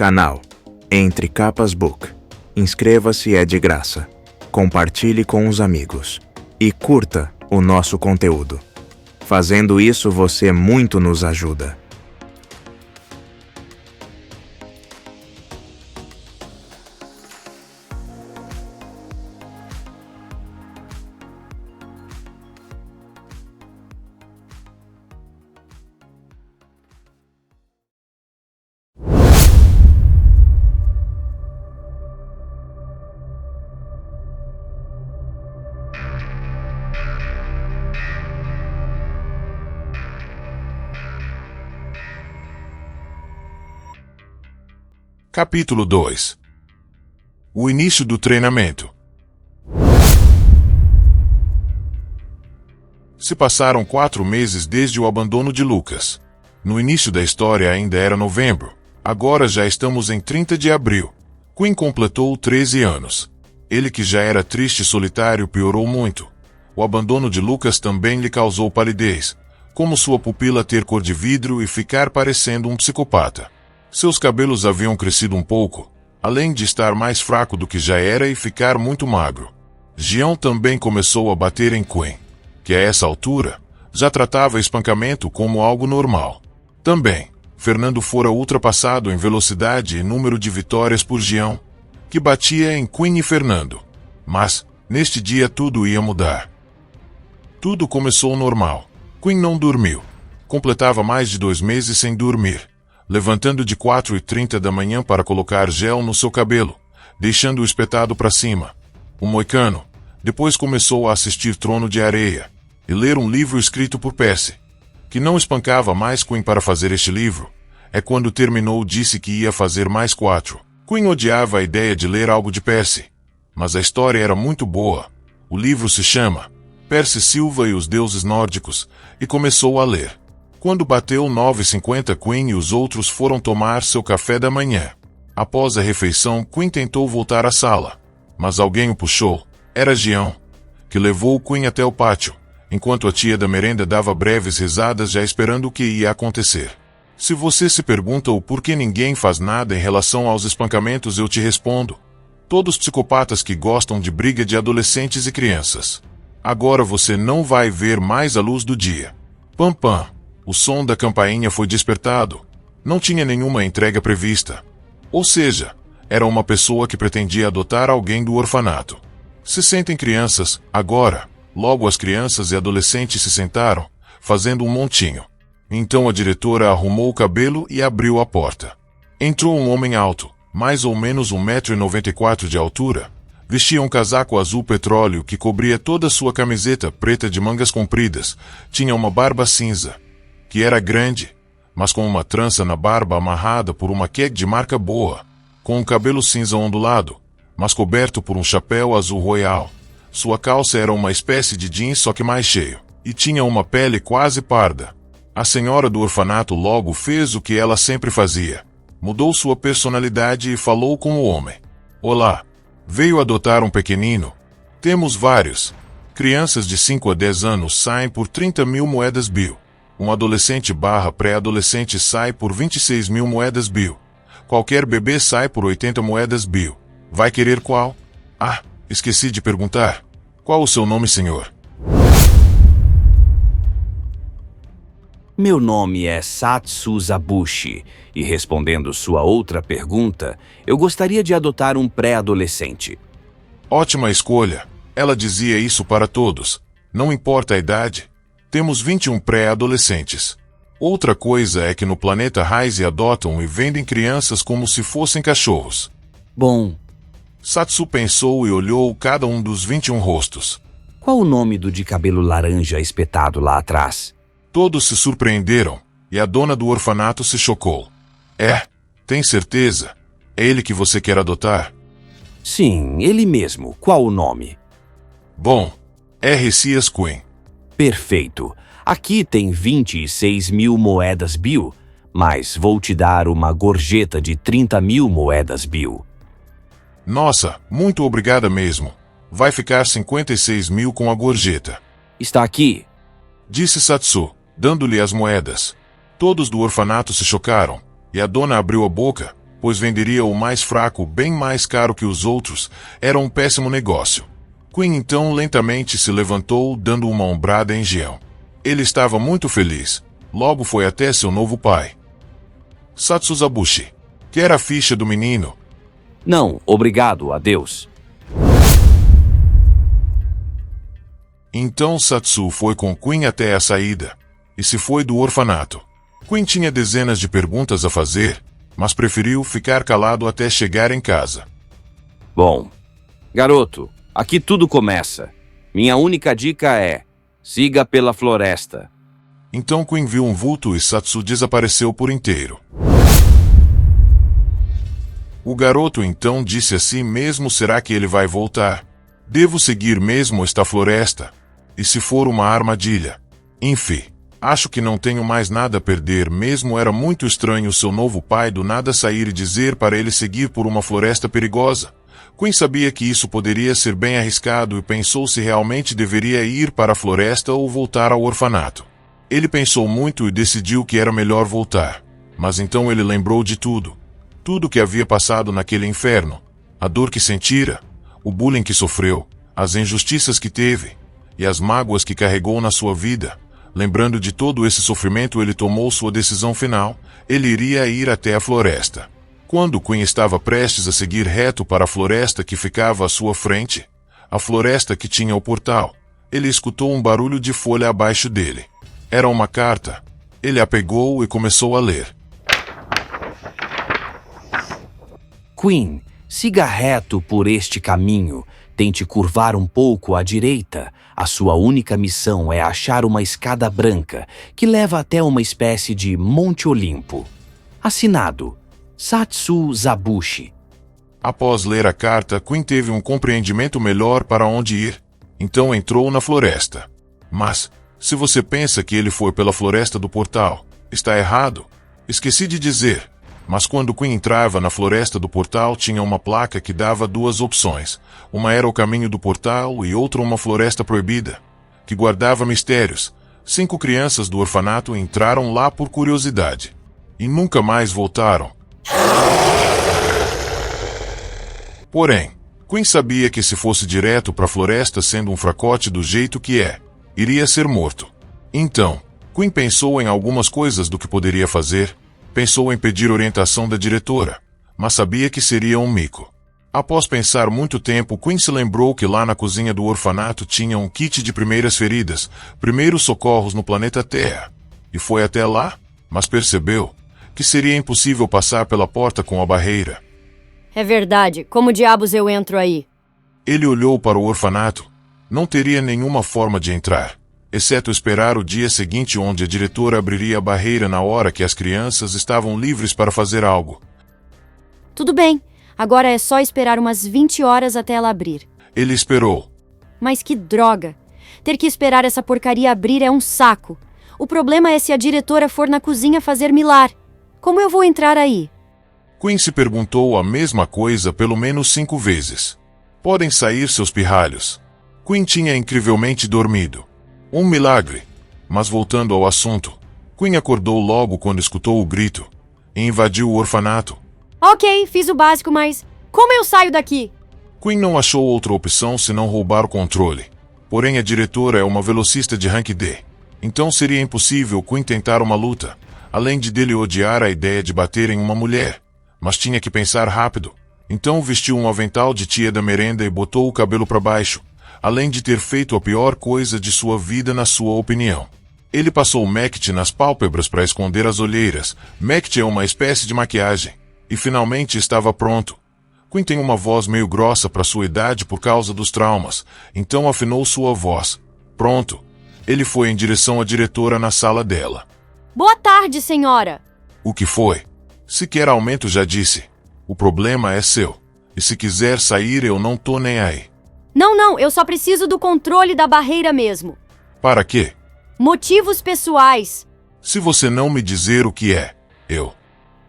Canal Entre Capas Book. Inscreva-se, é de graça. Compartilhe com os amigos. E curta o nosso conteúdo. Fazendo isso, você muito nos ajuda. Capítulo 2. O início do treinamento. Se passaram 4 meses desde o abandono de Lucas. No início da história ainda era novembro. Agora já estamos em 30 de abril. Quinn completou 13 anos. Ele, que já era triste e solitário, piorou muito. O abandono de Lucas também lhe causou palidez, como sua pupila ter cor de vidro e ficar parecendo um psicopata. Seus cabelos haviam crescido um pouco, além de estar mais fraco do que já era e ficar muito magro. Jião também começou a bater em Quinn, que a essa altura já tratava espancamento como algo normal. Também, Fernando fora ultrapassado em velocidade e número de vitórias por Jião, que batia em Quinn e Fernando. Mas, neste dia tudo ia mudar. Tudo começou normal. Quinn não dormiu. Completava mais de 2 meses sem dormir, levantando de 4h30 da manhã para colocar gel no seu cabelo, deixando-o espetado para cima. O moicano depois começou a assistir Trono de Areia e ler um livro escrito por Percy, que não espancava mais Quinn para fazer este livro. É quando terminou disse que ia fazer mais 4. Quinn odiava a ideia de ler algo de Percy, mas a história era muito boa. O livro se chama Percy Silva e os Deuses Nórdicos, e começou a ler. Quando bateu 9h50, Quinn e os outros foram tomar seu café da manhã. Após a refeição, Quinn tentou voltar à sala, mas alguém o puxou. Era Jião, que levou Quinn até o pátio, enquanto a tia da merenda dava breves risadas já esperando o que ia acontecer. Se você se pergunta o porquê ninguém faz nada em relação aos espancamentos, eu te respondo: todos psicopatas que gostam de briga de adolescentes e crianças. Agora você não vai ver mais a luz do dia. Pam pam. O som da campainha foi despertado. Não tinha nenhuma entrega prevista. Ou seja, era uma pessoa que pretendia adotar alguém do orfanato. Se sentem crianças, agora. Logo as crianças e adolescentes se sentaram, fazendo um montinho. Então a diretora arrumou o cabelo e abriu a porta. Entrou um homem alto, mais ou menos 1,94 m de altura. Vestia um casaco azul petróleo que cobria toda a sua camiseta preta de mangas compridas. Tinha uma barba cinza, que era grande, mas com uma trança na barba amarrada por uma keg de marca boa, com um cabelo cinza ondulado, mas coberto por um chapéu azul royal. Sua calça era uma espécie de jeans, só que mais cheio, e tinha uma pele quase parda. A senhora do orfanato logo fez o que ela sempre fazia. Mudou sua personalidade e falou com o homem. Olá, veio adotar um pequenino? Temos vários. Crianças de 5 a 10 anos saem por 30.000 moedas Bill. Um adolescente / pré-adolescente sai por 26.000 moedas Bill. Qualquer bebê sai por 80 moedas Bill. Vai querer qual? Ah, esqueci de perguntar. Qual o seu nome, senhor? Meu nome é Satsu Zabushi, e respondendo sua outra pergunta, eu gostaria de adotar um pré-adolescente. Ótima escolha. Ela dizia isso para todos. Não importa a idade. Temos 21 pré-adolescentes. Outra coisa é que no planeta Rise adotam e vendem crianças como se fossem cachorros. Bom, Satsu pensou e olhou cada um dos 21 rostos. qual o nome do de cabelo laranja espetado lá atrás? Todos se surpreenderam, e a dona do orfanato se chocou. Tem certeza? É ele que você quer adotar? Sim, ele mesmo. Qual o nome? Bom, R. Cias Quinn. Perfeito. Aqui tem 26.000 moedas Bill, mas vou te dar uma gorjeta de 30.000 moedas Bill. Nossa, muito obrigada mesmo. Vai ficar 56.000 com a gorjeta. Está aqui. Disse Satsu, dando-lhe as moedas. Todos do orfanato se chocaram, e a dona abriu a boca, pois venderia o mais fraco bem mais caro que os outros. Era um péssimo negócio. Queen então lentamente se levantou, dando uma ombrada em Jean. Ele estava muito feliz. Logo foi até seu novo pai. Satsuzabushi. Quer a ficha do menino? Não, obrigado, adeus. Então Satsu foi com Queen até a saída, e se foi do orfanato. Queen tinha dezenas de perguntas a fazer, mas preferiu ficar calado até chegar em casa. Bom, garoto, aqui tudo começa. Minha única dica é: siga pela floresta. Então Queen viu um vulto e Satsu desapareceu por inteiro. O garoto então disse a si mesmo: será que ele vai voltar? Devo seguir mesmo esta floresta? E se for uma armadilha? Enfim, acho que não tenho mais nada a perder. Mesmo era muito estranho seu novo pai do nada sair e dizer para ele seguir por uma floresta perigosa. Queen sabia que isso poderia ser bem arriscado e pensou se realmente deveria ir para a floresta ou voltar ao orfanato. Ele pensou muito e decidiu que era melhor voltar. Mas então ele lembrou de tudo. Tudo que havia passado naquele inferno. A dor que sentira, o bullying que sofreu, as injustiças que teve e as mágoas que carregou na sua vida. Lembrando de todo esse sofrimento, ele tomou sua decisão final. Ele iria ir até a floresta. Quando Queen estava prestes a seguir reto para a floresta que ficava à sua frente, a floresta que tinha o portal, ele escutou um barulho de folha abaixo dele. Era uma carta. Ele a pegou e começou a ler. Queen, siga reto por este caminho. Tente curvar um pouco à direita. A sua única missão é achar uma escada branca que leva até uma espécie de Monte Olimpo. Assinado, Satsuzabushi. Após ler a carta, Queen teve um compreendimento melhor para onde ir. Então entrou na floresta. Mas, se você pensa que ele foi pela floresta do portal, está errado. Esqueci de dizer. Mas quando Queen entrava na floresta do portal, tinha uma placa que dava duas opções. Uma era o caminho do portal e outra uma floresta proibida, que guardava mistérios. 5 crianças do orfanato entraram lá por curiosidade. E nunca mais voltaram. Porém, Queen sabia que se fosse direto para a floresta sendo um fracote do jeito que é, iria ser morto. Então, Queen pensou em algumas coisas do que poderia fazer. Pensou em pedir orientação da diretora, mas sabia que seria um mico. Após pensar muito tempo, Queen se lembrou que lá na cozinha do orfanato tinha um kit de primeiras feridas, primeiros socorros no planeta Terra. E foi até lá, mas percebeu que seria impossível passar pela porta com a barreira. É verdade. Como diabos eu entro aí? Ele olhou para o orfanato. Não teria nenhuma forma de entrar, exceto esperar o dia seguinte, onde a diretora abriria a barreira na hora que as crianças estavam livres para fazer algo. Tudo bem. Agora é só esperar umas 20 horas até ela abrir. Ele esperou. Mas que droga! Ter que esperar essa porcaria abrir é um saco. O problema é se a diretora for na cozinha fazer milar. Como eu vou entrar aí? Queen se perguntou a mesma coisa pelo menos 5 vezes. Podem sair seus pirralhos. Queen tinha incrivelmente dormido. Um milagre. Mas voltando ao assunto, Queen acordou logo quando escutou o grito e invadiu o orfanato. Ok, fiz o básico, mas como eu saio daqui? Queen não achou outra opção senão roubar o controle. Porém, a diretora é uma velocista de rank D. Então seria impossível Queen tentar uma luta, além de dele odiar a ideia de bater em uma mulher. Mas tinha que pensar rápido. Então vestiu um avental de tia da merenda e botou o cabelo para baixo, além de ter feito a pior coisa de sua vida na sua opinião. Ele passou Mect nas pálpebras para esconder as olheiras. Mect é uma espécie de maquiagem. E finalmente estava pronto. Queen tem uma voz meio grossa para sua idade por causa dos traumas, então afinou sua voz. Pronto. Ele foi em direção à diretora na sala dela. Boa tarde, senhora. O que foi? Se quer aumento, já disse. O problema é seu. E se quiser sair, eu não tô nem aí. Não, eu só preciso do controle da barreira mesmo. Para quê? Motivos pessoais. Se você não me dizer o que é, eu...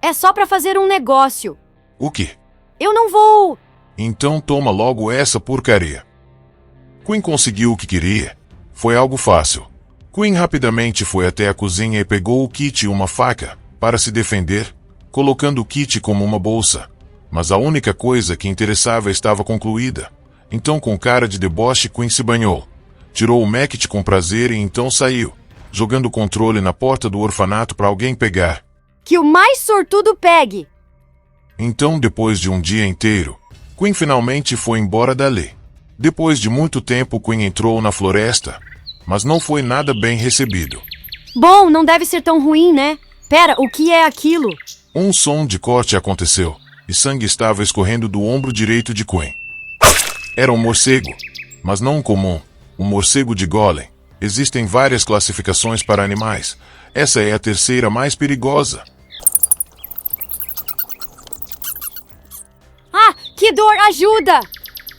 É só pra fazer um negócio. O quê? Eu não vou... Então toma logo essa porcaria. Queen conseguiu o que queria. Foi algo fácil. Queen rapidamente foi até a cozinha e pegou o kit e uma faca, para se defender. colocando o kit como uma bolsa. Mas a única coisa que interessava estava concluída. Então, com cara de deboche, Quinn se banhou. Tirou o Macket com prazer e então saiu, jogando o controle na porta do orfanato para alguém pegar. Que o mais sortudo pegue! Então, depois de um dia inteiro, Quinn finalmente foi embora dali. Depois de muito tempo, Quinn entrou na floresta, mas não foi nada bem recebido. Bom, não deve ser tão ruim, né? Pera, o que é aquilo? Um som de corte aconteceu, e sangue estava escorrendo do ombro direito de Quinn. Era um morcego, mas não um comum, um morcego de golem. Existem várias classificações para animais. Essa é a terceira mais perigosa. Ah, que dor! Ajuda!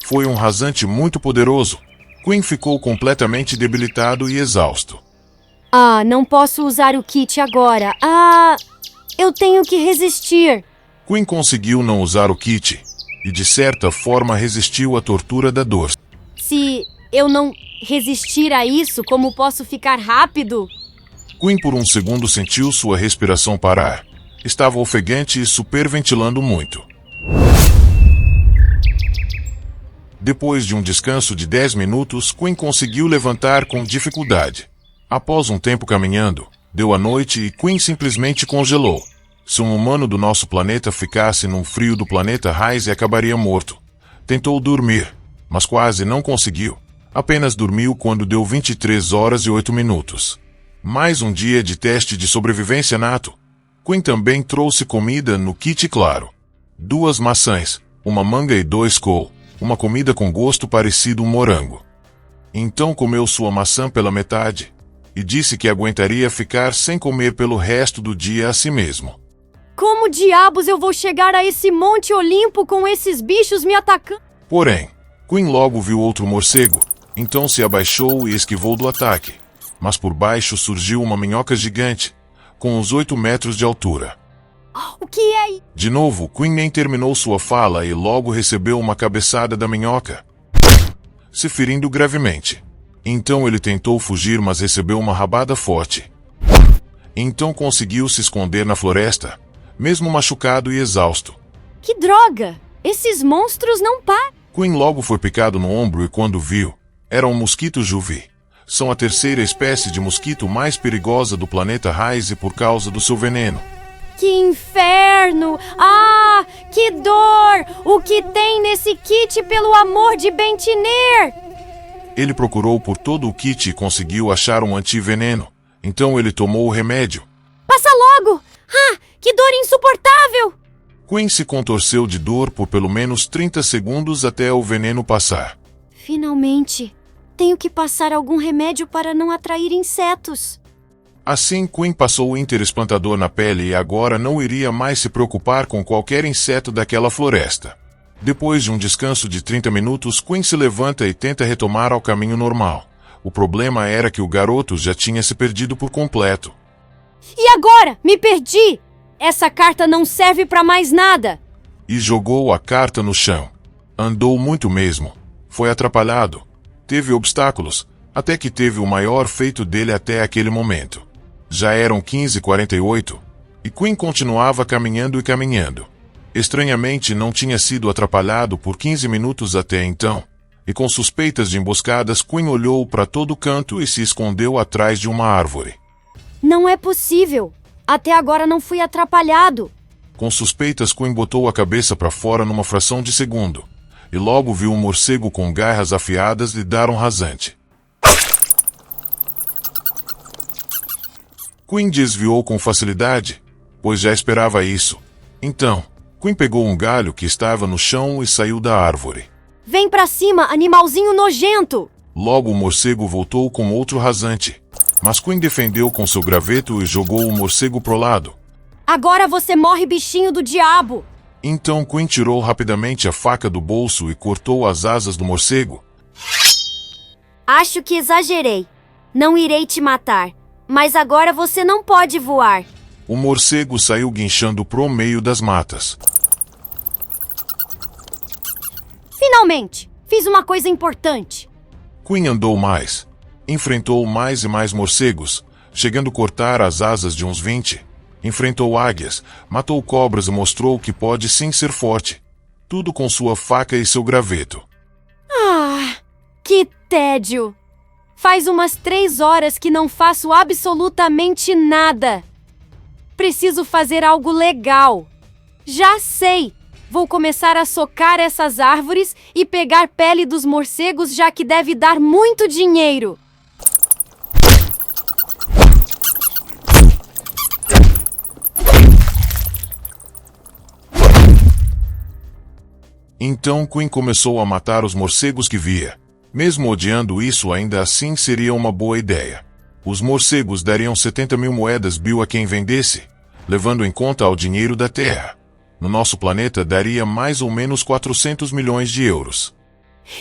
Foi um rasante muito poderoso. Quinn ficou completamente debilitado e exausto. Ah, não posso usar o kit agora. Ah, eu tenho que resistir. Quinn conseguiu não usar o kit, e de certa forma resistiu à tortura da dor. Se eu não resistir a isso, como posso ficar rápido? Quinn por um segundo sentiu sua respiração parar. Estava ofegante e superventilando muito. Depois de um descanso de 10 minutos, Quinn conseguiu levantar com dificuldade. Após um tempo caminhando, deu a noite e Quinn simplesmente congelou. Se um humano do nosso planeta ficasse no frio do planeta Rise, acabaria morto. Tentou dormir, mas quase não conseguiu. Apenas dormiu quando deu 23 horas e 8 minutos. Mais um dia de teste de sobrevivência nato. Quinn também trouxe comida no kit claro. 2 maçãs, uma manga e 2 col. Uma comida com gosto parecido um morango. Então comeu sua maçã pela metade, e disse que aguentaria ficar sem comer pelo resto do dia a si mesmo. Como diabos eu vou chegar a esse Monte Olimpo com esses bichos me atacando? Porém, Quinn logo viu outro morcego, então se abaixou e esquivou do ataque. Mas por baixo surgiu uma minhoca gigante, com uns 8 metros de altura. O que é? De novo, Quinn nem terminou sua fala e logo recebeu uma cabeçada da minhoca, se ferindo gravemente. Então ele tentou fugir, mas recebeu uma rabada forte. Então conseguiu se esconder na floresta, mesmo machucado e exausto. Que droga! Esses monstros não param! Quinn logo foi picado no ombro e quando viu, era um mosquito Juvi. São a terceira espécie de mosquito mais perigosa do planeta Rise por causa do seu veneno. Que inferno! Ah, que dor! O que tem nesse kit, pelo amor de Bentiner? Ele procurou por todo o kit e conseguiu achar um antiveneno. Então ele tomou o remédio. Passa logo! Ah, que dor insuportável! Quinn se contorceu de dor por pelo menos 30 segundos até o veneno passar. Finalmente! Tenho que passar algum remédio para não atrair insetos. Assim, Quinn passou o interespantador na pele e agora não iria mais se preocupar com qualquer inseto daquela floresta. Depois de um descanso de 30 minutos, Quinn se levanta e tenta retomar ao caminho normal. O problema era que o garoto já tinha se perdido por completo. E agora? Me perdi! Essa carta não serve para mais nada! E jogou a carta no chão. Andou muito mesmo. Foi atrapalhado. Teve obstáculos, até que teve o maior feito dele até aquele momento. Já eram 15h48, e Quinn continuava caminhando e caminhando. Estranhamente, não tinha sido atrapalhado por 15 minutos até então, e com suspeitas de emboscadas, Quinn olhou para todo canto e se escondeu atrás de uma árvore. Não é possível! Até agora não fui atrapalhado! Com suspeitas, Quinn botou a cabeça para fora numa fração de segundo, e logo viu um morcego com garras afiadas lhe dar um rasante. Quinn desviou com facilidade, pois já esperava isso. Então, Quinn pegou um galho que estava no chão e saiu da árvore. Vem pra cima, animalzinho nojento! Logo o morcego voltou com outro rasante, mas Quinn defendeu com seu graveto e jogou o morcego pro lado. Agora você morre, bichinho do diabo! Então Quinn tirou rapidamente a faca do bolso e cortou as asas do morcego. Acho que exagerei. Não irei te matar. Mas agora você não pode voar. O morcego saiu guinchando pro meio das matas. Finalmente! Fiz uma coisa importante. Quinn andou mais. Enfrentou mais e mais morcegos, chegando a cortar as asas de uns 20. Enfrentou águias, matou cobras e mostrou que pode sim ser forte. Tudo com sua faca e seu graveto. Ah, que tédio! Faz umas 3 horas que não faço absolutamente nada. Preciso fazer algo legal. Já sei! Vou começar a socar essas árvores e pegar pele dos morcegos, já que deve dar muito dinheiro. Então Quinn começou a matar os morcegos que via. Mesmo odiando isso, ainda assim seria uma boa ideia. Os morcegos dariam 70.000 moedas Bill a quem vendesse, levando em conta o dinheiro da Terra. No nosso planeta daria mais ou menos 400 milhões de euros.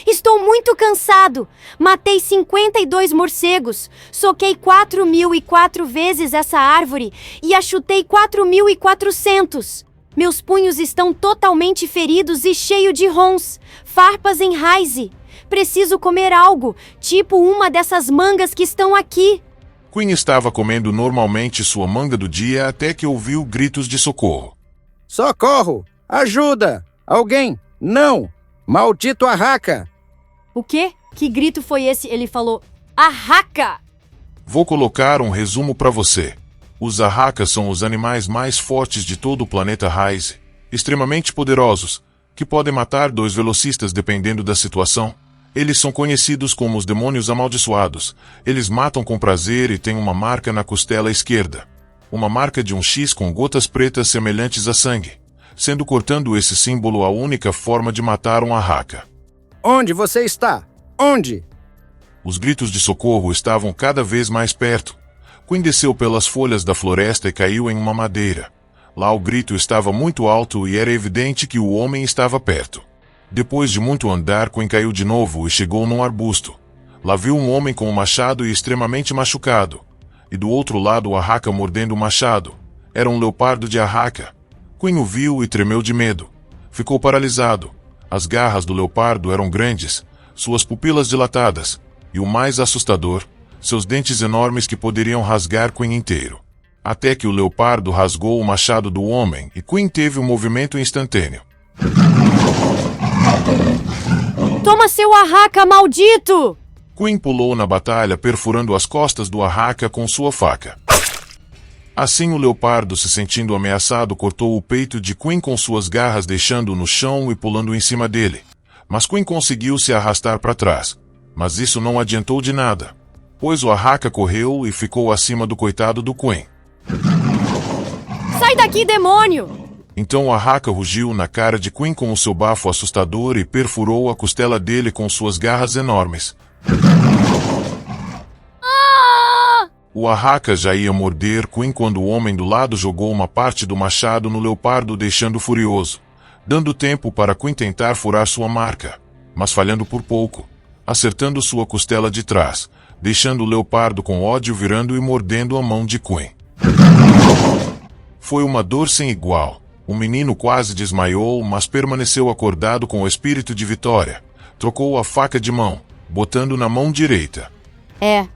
Estou muito cansado. Matei 52 morcegos. Soquei 4.004 vezes essa árvore e a chutei 4.400. Meus punhos estão totalmente feridos e cheio de rons, farpas em raize. Preciso comer algo, tipo uma dessas mangas que estão aqui. Quinn estava comendo normalmente sua manga do dia até que ouviu gritos de socorro. Socorro! Ajuda! Alguém! Não! Maldito Arraca! O quê? Que grito foi esse? Ele falou, Arraca! Vou colocar um resumo para você. Os Arracas são os animais mais fortes de todo o planeta Rise, extremamente poderosos, que podem matar 2 velocistas dependendo da situação. Eles são conhecidos como os demônios amaldiçoados. Eles matam com prazer e têm uma marca na costela esquerda. Uma marca de um X com gotas pretas semelhantes a sangue, sendo cortando esse símbolo a única forma de matar um Arraca. Onde você está? Onde? Os gritos de socorro estavam cada vez mais perto. Quinn desceu pelas folhas da floresta e caiu em uma madeira. Lá o grito estava muito alto e era evidente que o homem estava perto. Depois de muito andar, Quinn caiu de novo e chegou num arbusto. Lá viu um homem com um machado e extremamente machucado. E do outro lado o Arraca mordendo o machado. Era um leopardo de Arraca. Quinn o viu e tremeu de medo. Ficou paralisado. As garras do leopardo eram grandes, suas pupilas dilatadas, e o mais assustador, seus dentes enormes que poderiam rasgar Quinn inteiro. Até que o leopardo rasgou o machado do homem e Quinn teve um movimento instantâneo. Toma seu Arraca, maldito! Quinn pulou na batalha, perfurando as costas do Arraca com sua faca. Assim o leopardo, se sentindo ameaçado, cortou o peito de Quinn com suas garras, deixando-o no chão e pulando em cima dele. Mas Quinn conseguiu se arrastar para trás. Mas isso não adiantou de nada, pois o Arraca correu e ficou acima do coitado do Quinn. Sai daqui, demônio! Então o Arraca rugiu na cara de Quinn com o seu bafo assustador e perfurou a costela dele com suas garras enormes. O Arraca já ia morder Quinn quando o homem do lado jogou uma parte do machado no leopardo, deixando furioso, dando tempo para Quinn tentar furar sua marca, mas falhando por pouco, acertando sua costela de trás, deixando o leopardo com ódio virando e mordendo a mão de Quinn. Foi uma dor sem igual. O menino quase desmaiou, mas permaneceu acordado com o espírito de vitória. Trocou a faca de mão, botando na mão direita. É,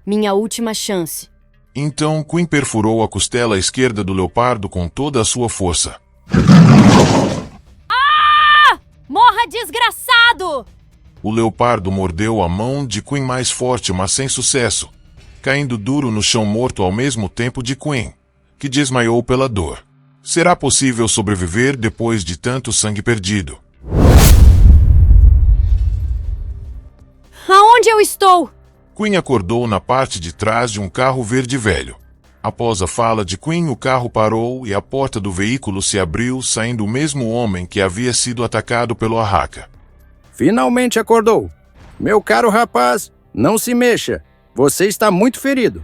minha última chance. Então Quinn perfurou a costela esquerda do leopardo com toda a sua força. Morra, desgraçado! O leopardo mordeu a mão de Quinn mais forte, mas sem sucesso, caindo duro no chão, morto ao mesmo tempo de Quinn, que desmaiou pela dor. Será possível sobreviver depois de tanto sangue perdido? Aonde eu estou? Quinn acordou na parte de trás de um carro verde velho. Após a fala de Quinn, o carro parou e a porta do veículo se abriu, saindo o mesmo homem que havia sido atacado pelo Arraca. Finalmente acordou. Meu caro rapaz, não se mexa. Você está muito ferido.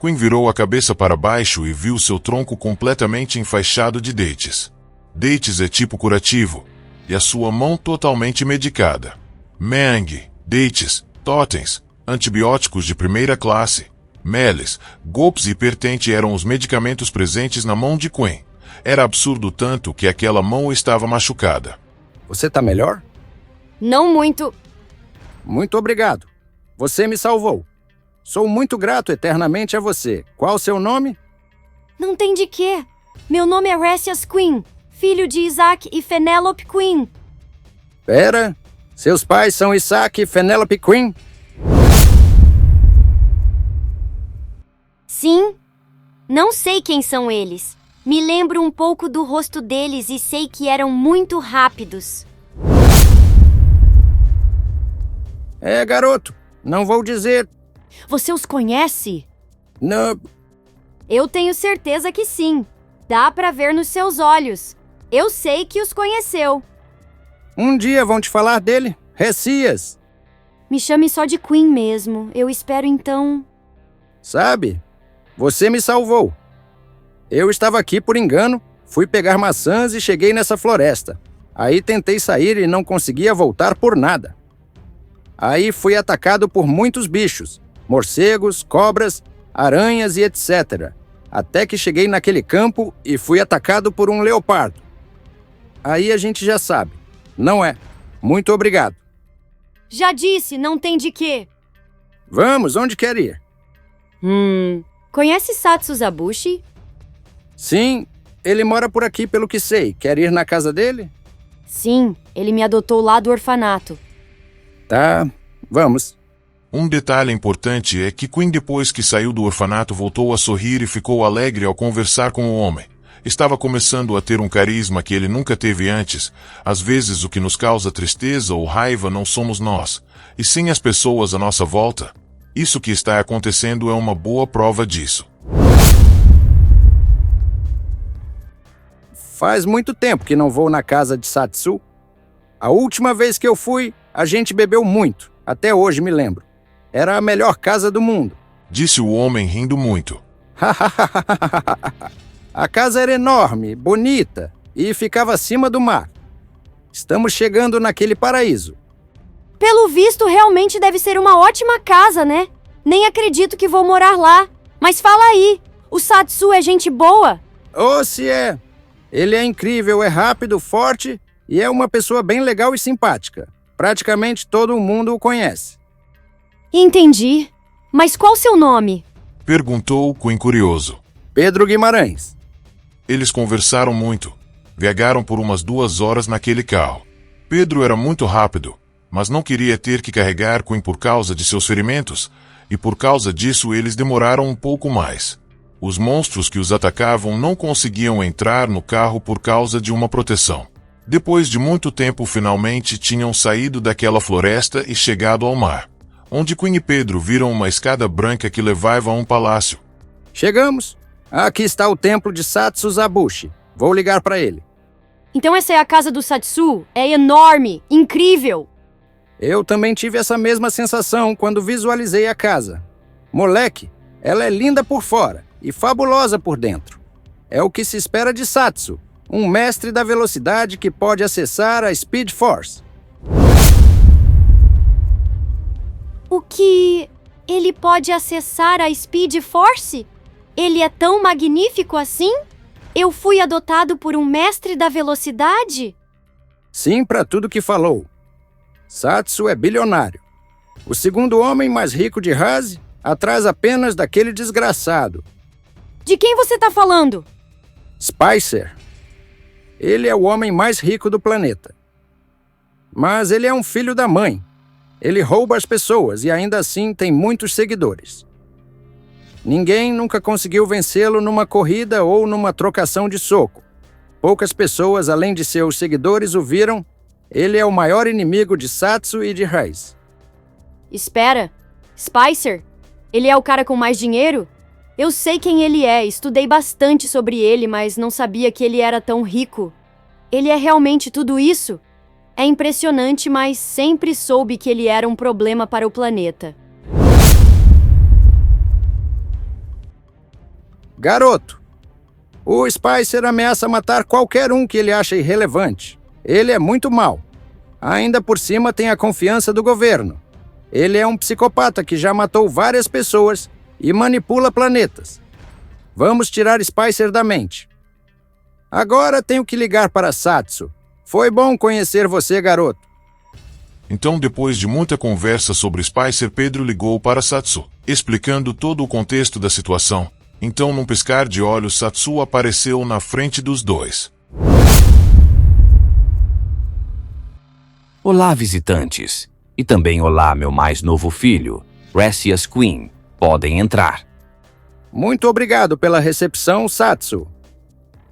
Quinn virou a cabeça para baixo e viu seu tronco completamente enfaixado de dentes. Dentes é tipo curativo, e a sua mão totalmente medicada. Mangue, dentes, totens, antibióticos de primeira classe, meles, golpes e hipertente eram os medicamentos presentes na mão de Quinn. Era absurdo tanto que aquela mão estava machucada. Você está melhor? Não muito. Muito obrigado. Você me salvou. Sou muito grato eternamente a você. Qual o seu nome? Não tem de quê. Meu nome é Resias Queen, filho de Isaac e Penelope Queen. Pera, seus pais são Isaac e Penelope Queen? Sim. Não sei quem são eles. Me lembro um pouco do rosto deles e sei que eram muito rápidos. É, garoto, não vou dizer. Você os conhece? Não. Eu tenho certeza que sim. Dá pra ver nos seus olhos. Eu sei que os conheceu. Um dia vão te falar dele, Resias. Me chame só de Queen mesmo. Eu espero então... Sabe, você me salvou. Eu estava aqui por engano, fui pegar maçãs e cheguei nessa floresta. Aí tentei sair e não conseguia voltar por nada. Aí fui atacado por muitos bichos, morcegos, cobras, aranhas e etc. Até que cheguei naquele campo e fui atacado por um leopardo. Aí a gente já sabe, não é? Muito obrigado. Já disse, não tem de quê. Vamos, onde quer ir? Conhece Satsu Zabushi? Sim, ele mora por aqui pelo que sei. Quer ir na casa dele? Sim, ele me adotou lá do orfanato. Tá, vamos. Um detalhe importante é que Queen, depois que saiu do orfanato, voltou a sorrir e ficou alegre ao conversar com o homem. Estava começando a ter um carisma que ele nunca teve antes. Às vezes o que nos causa tristeza ou raiva não somos nós, e sim as pessoas à nossa volta. Isso que está acontecendo é uma boa prova disso. Faz muito tempo que não vou na casa de Satsu. A última vez que eu fui, a gente bebeu muito. Até hoje me lembro. Era a melhor casa do mundo. Disse o homem rindo muito. A casa era enorme, bonita e ficava acima do mar. Estamos chegando naquele paraíso. Pelo visto, realmente deve ser uma ótima casa, né? Nem acredito que vou morar lá. Mas fala aí, o Satsu é gente boa? Oh, se é! Ele é incrível, é rápido, forte e é uma pessoa bem legal e simpática. Praticamente todo mundo o conhece. Entendi. Mas qual seu nome? Perguntou Queen curioso. Pedro Guimarães. Eles conversaram muito. Viajaram por umas 2 horas naquele carro. Pedro era muito rápido, mas não queria ter que carregar Queen por causa de seus ferimentos, e por causa disso eles demoraram um pouco mais. Os monstros que os atacavam não conseguiam entrar no carro por causa de uma proteção. Depois de muito tempo, finalmente tinham saído daquela floresta e chegado ao mar, onde Queen e Pedro viram uma escada branca que levava a um palácio. Chegamos. Aqui está o templo de Satsu Zabushi. Vou ligar para ele. Então essa é a casa do Satsu? É enorme, incrível. Eu também tive essa mesma sensação quando visualizei a casa. Moleque, ela é linda por fora e fabulosa por dentro. É o que se espera de Satsu, um mestre da velocidade que pode acessar a Speed Force. O que... ele pode acessar a Speed Force? Ele é tão magnífico assim? Eu fui adotado por um mestre da velocidade? Sim, para tudo que falou. Satsu é bilionário. O segundo homem mais rico de Haze, atrás apenas daquele desgraçado. De quem você tá falando? Spicer. Ele é o homem mais rico do planeta. Mas ele é um filho da mãe. Ele rouba as pessoas e ainda assim tem muitos seguidores. Ninguém nunca conseguiu vencê-lo numa corrida ou numa trocação de soco. Poucas pessoas, além de seus seguidores, o viram. Ele é o maior inimigo de Satsu e de Haze. Espera, Spicer? Ele é o cara com mais dinheiro? Eu sei quem ele é, estudei bastante sobre ele, mas não sabia que ele era tão rico. Ele é realmente tudo isso? É impressionante, mas sempre soube que ele era um problema para o planeta. Garoto, o Spicer ameaça matar qualquer um que ele acha irrelevante. Ele é muito mau. Ainda por cima tem a confiança do governo. Ele é um psicopata que já matou várias pessoas e manipula planetas. Vamos tirar Spicer da mente. Agora tenho que ligar para Satsu. Foi bom conhecer você, garoto. Então, depois de muita conversa sobre Spicer, Pedro ligou para Satsu, explicando todo o contexto da situação. Então, num piscar de olhos, Satsu apareceu na frente dos dois. Olá, visitantes. E também olá, meu mais novo filho, Resias Queen. Podem entrar. Muito obrigado pela recepção, Satsu.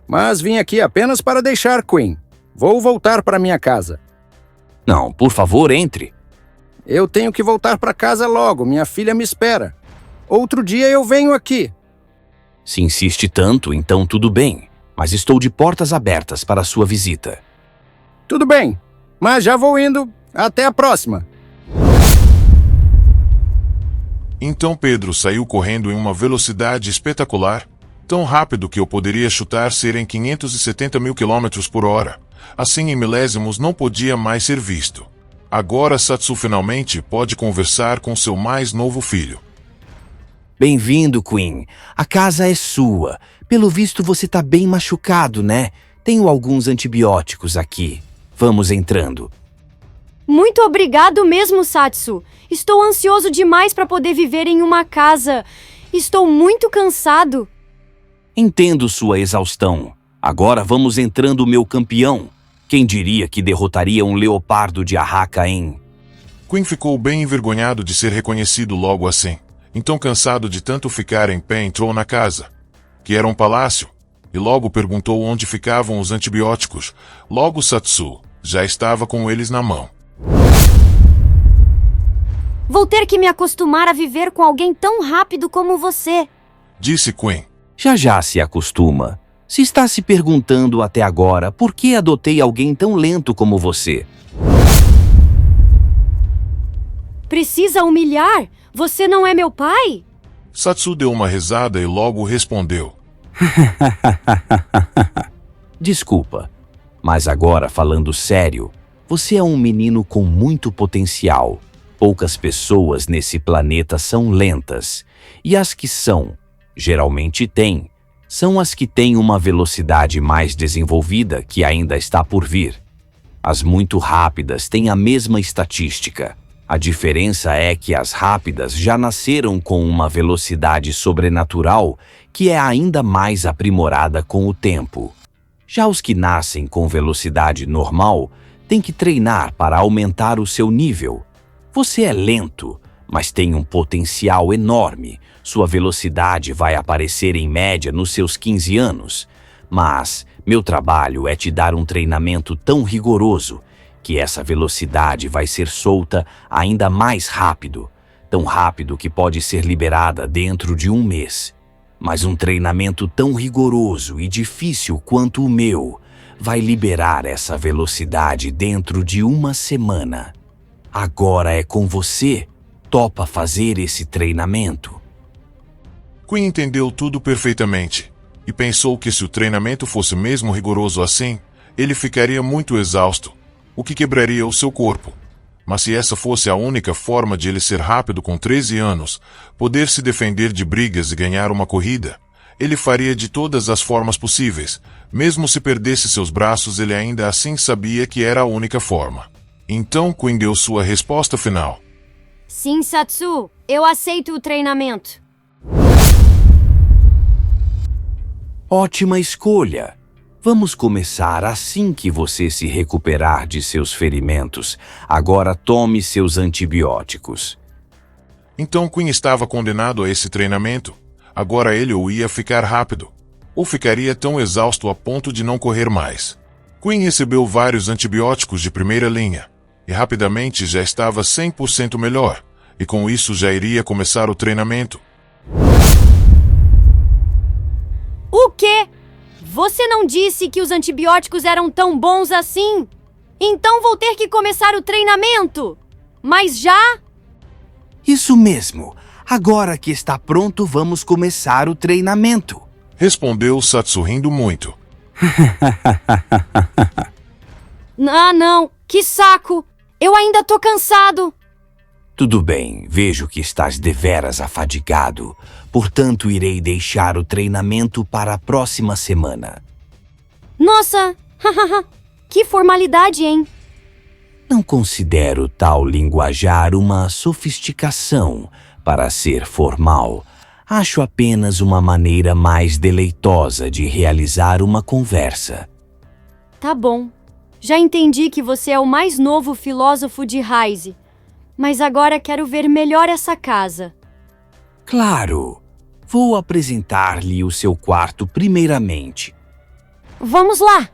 Mas vim aqui apenas para deixar Queen. Vou voltar para minha casa. Não, por favor, entre. Eu tenho que voltar para casa logo, minha filha me espera. Outro dia eu venho aqui. Se insiste tanto, então tudo bem. Mas estou de portas abertas para a sua visita. Tudo bem, mas já vou indo. Até a próxima. Então Pedro saiu correndo em uma velocidade espetacular, tão rápido que eu poderia chutar ser em 570 mil quilômetros por hora. Assim, em milésimos não podia mais ser visto. Agora Satsu finalmente pode conversar com seu mais novo filho. Bem-vindo, Queen. A casa é sua. Pelo visto, você tá bem machucado, né? Tenho alguns antibióticos aqui. Vamos entrando. Muito obrigado mesmo, Satsu. Estou ansioso demais para poder viver em uma casa. Estou muito cansado. Entendo sua exaustão. Agora vamos entrando, meu campeão. Quem diria que derrotaria um leopardo de Arraca, hein? Queen ficou bem envergonhado de ser reconhecido logo assim. Então, cansado de tanto ficar em pé, entrou na casa, que era um palácio, e logo perguntou onde ficavam os antibióticos. Logo Satsu já estava com eles na mão. Vou ter que me acostumar a viver com alguém tão rápido como você. Disse Queen. Já se acostuma. Se está se perguntando até agora por que adotei alguém tão lento como você. Precisa humilhar? Você não é meu pai? Satsu deu uma risada e logo respondeu. Desculpa, mas agora falando sério, você é um menino com muito potencial. Poucas pessoas nesse planeta são lentas, e as que são, geralmente têm, são as que têm uma velocidade mais desenvolvida que ainda está por vir. As muito rápidas têm a mesma estatística. A diferença é que as rápidas já nasceram com uma velocidade sobrenatural que é ainda mais aprimorada com o tempo. Já os que nascem com velocidade normal têm que treinar para aumentar o seu nível. Você é lento, mas tem um potencial enorme. Sua velocidade vai aparecer em média nos seus 15 anos. Mas meu trabalho é te dar um treinamento tão rigoroso que essa velocidade vai ser solta ainda mais rápido. Tão rápido que pode ser liberada dentro de um mês. Mas um treinamento tão rigoroso e difícil quanto o meu vai liberar essa velocidade dentro de uma semana. Agora é com você. Topa fazer esse treinamento? Queen entendeu tudo perfeitamente e pensou que se o treinamento fosse mesmo rigoroso assim, ele ficaria muito exausto, o que quebraria o seu corpo. Mas se essa fosse a única forma de ele ser rápido com 13 anos, poder se defender de brigas e ganhar uma corrida, ele faria de todas as formas possíveis. Mesmo se perdesse seus braços, ele ainda assim sabia que era a única forma. Então Queen deu sua resposta final. Sim, Satsu. Eu aceito o treinamento. Ótima escolha. Vamos começar assim que você se recuperar de seus ferimentos. Agora tome seus antibióticos. Então Queen estava condenado a esse treinamento. Agora ele ou ia ficar rápido, ou ficaria tão exausto a ponto de não correr mais. Queen recebeu vários antibióticos de primeira linha, e rapidamente já estava 100% melhor, e com isso já iria começar o treinamento. O quê? Você não disse que os antibióticos eram tão bons assim? Então vou ter que começar o treinamento. Mas já? Isso mesmo. Agora que está pronto, vamos começar o treinamento. Respondeu Satsu rindo muito. Ah, não. Que saco. Eu ainda tô cansado. Tudo bem, vejo que estás deveras afadigado. Portanto, irei deixar o treinamento para a próxima semana. Nossa, que formalidade, hein? Não considero tal linguajar uma sofisticação para ser formal. Acho apenas uma maneira mais deleitosa de realizar uma conversa. Tá bom. Já entendi que você é o mais novo filósofo de Raise. Mas agora quero ver melhor essa casa. Claro! Vou apresentar-lhe o seu quarto primeiramente. Vamos lá!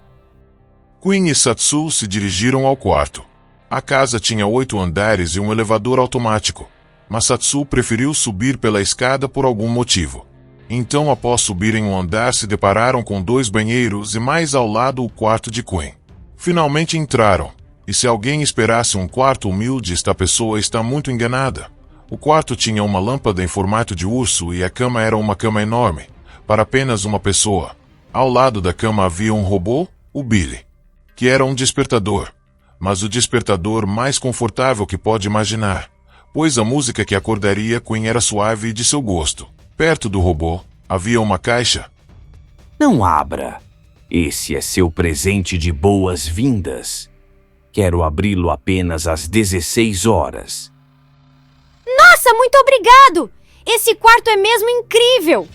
Queen e Satsu se dirigiram ao quarto. A casa tinha 8 andares e um elevador automático, mas Satsu preferiu subir pela escada por algum motivo. Então, após subirem um andar, se depararam com 2 banheiros e mais ao lado o quarto de Queen. Finalmente entraram, e se alguém esperasse um quarto humilde, esta pessoa está muito enganada. O quarto tinha uma lâmpada em formato de urso e a cama era uma cama enorme, para apenas uma pessoa. Ao lado da cama havia um robô, o Billy, que era um despertador, mas o despertador mais confortável que pode imaginar, pois a música que acordaria Queen era suave e de seu gosto. Perto do robô, havia uma caixa. Não abra. Esse é seu presente de boas-vindas. Quero abri-lo apenas às 16 horas. Nossa, muito obrigado! Esse quarto é mesmo incrível!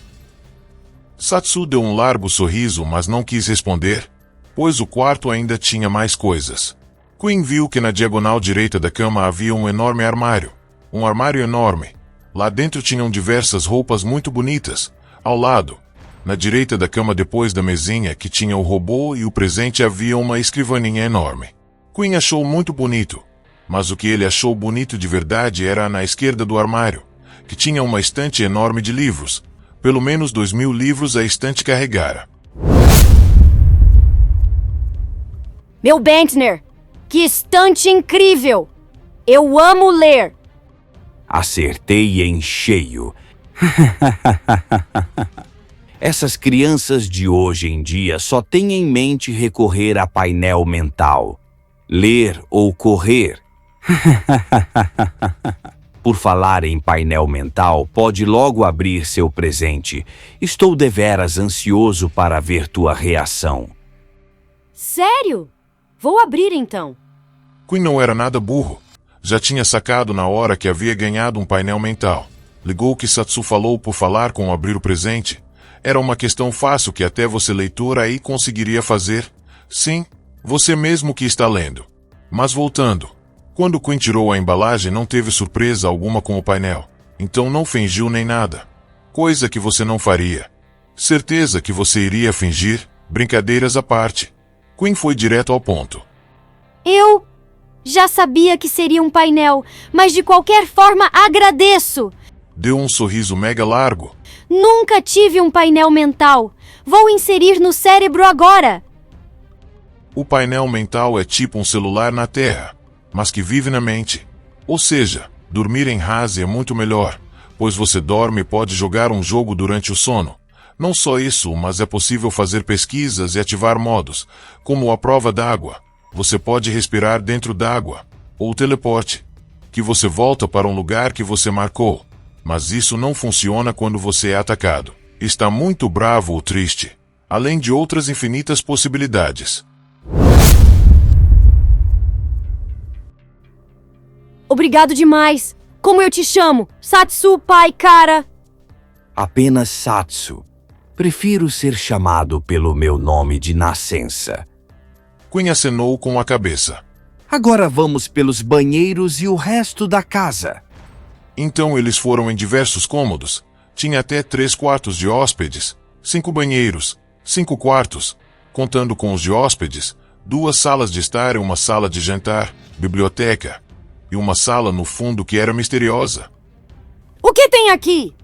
Satsu deu um largo sorriso, mas não quis responder, pois o quarto ainda tinha mais coisas. Queen viu que na diagonal direita da cama havia um enorme armário. Um armário enorme. Lá dentro tinham diversas roupas muito bonitas. Ao lado, na direita da cama depois da mesinha que tinha o robô e o presente, havia uma escrivaninha enorme. Queen achou muito bonito, mas o que ele achou bonito de verdade era na esquerda do armário, que tinha uma estante enorme de livros. Pelo menos 2.000 livros a estante carregara. Meu Bentner, que estante incrível! Eu amo ler! Acertei em cheio. Essas crianças de hoje em dia só têm em mente recorrer a painel mental. Ler ou correr. Por falar em painel mental, pode logo abrir seu presente. Estou deveras ansioso para ver tua reação. Sério? Vou abrir então. Queen não era nada burro. Já tinha sacado na hora que havia ganhado um painel mental. Ligou o que Satsu falou por falar com abrir o presente. Era uma questão fácil que até você, leitor, aí conseguiria fazer. Sim, você mesmo que está lendo. Mas voltando. Quando Queen tirou a embalagem, não teve surpresa alguma com o painel. Então não fingiu nem nada. Coisa que você não faria. Certeza que você iria fingir, brincadeiras à parte. Queen foi direto ao ponto. Eu já sabia que seria um painel, mas de qualquer forma agradeço. Deu um sorriso mega largo. Nunca tive um painel mental. Vou inserir no cérebro agora. O painel mental é tipo um celular na Terra, mas que vive na mente. Ou seja, dormir em Raise é muito melhor, pois você dorme e pode jogar um jogo durante o sono. Não só isso, mas é possível fazer pesquisas e ativar modos, como a prova d'água. Você pode respirar dentro d'água, ou teleporte, que você volta para um lugar que você marcou. Mas isso não funciona quando você é atacado. Está muito bravo ou triste, além de outras infinitas possibilidades. Obrigado demais. Como eu te chamo? Satsu, pai, cara. Apenas Satsu. Prefiro ser chamado pelo meu nome de nascença. Queen acenou com a cabeça. Agora vamos pelos banheiros e o resto da casa. Então eles foram em diversos cômodos. Tinha até 3 quartos de hóspedes, 5 banheiros, 5 quartos, contando com os de hóspedes, 2 salas de estar e uma sala de jantar, biblioteca, e uma sala no fundo que era misteriosa. O que tem aqui?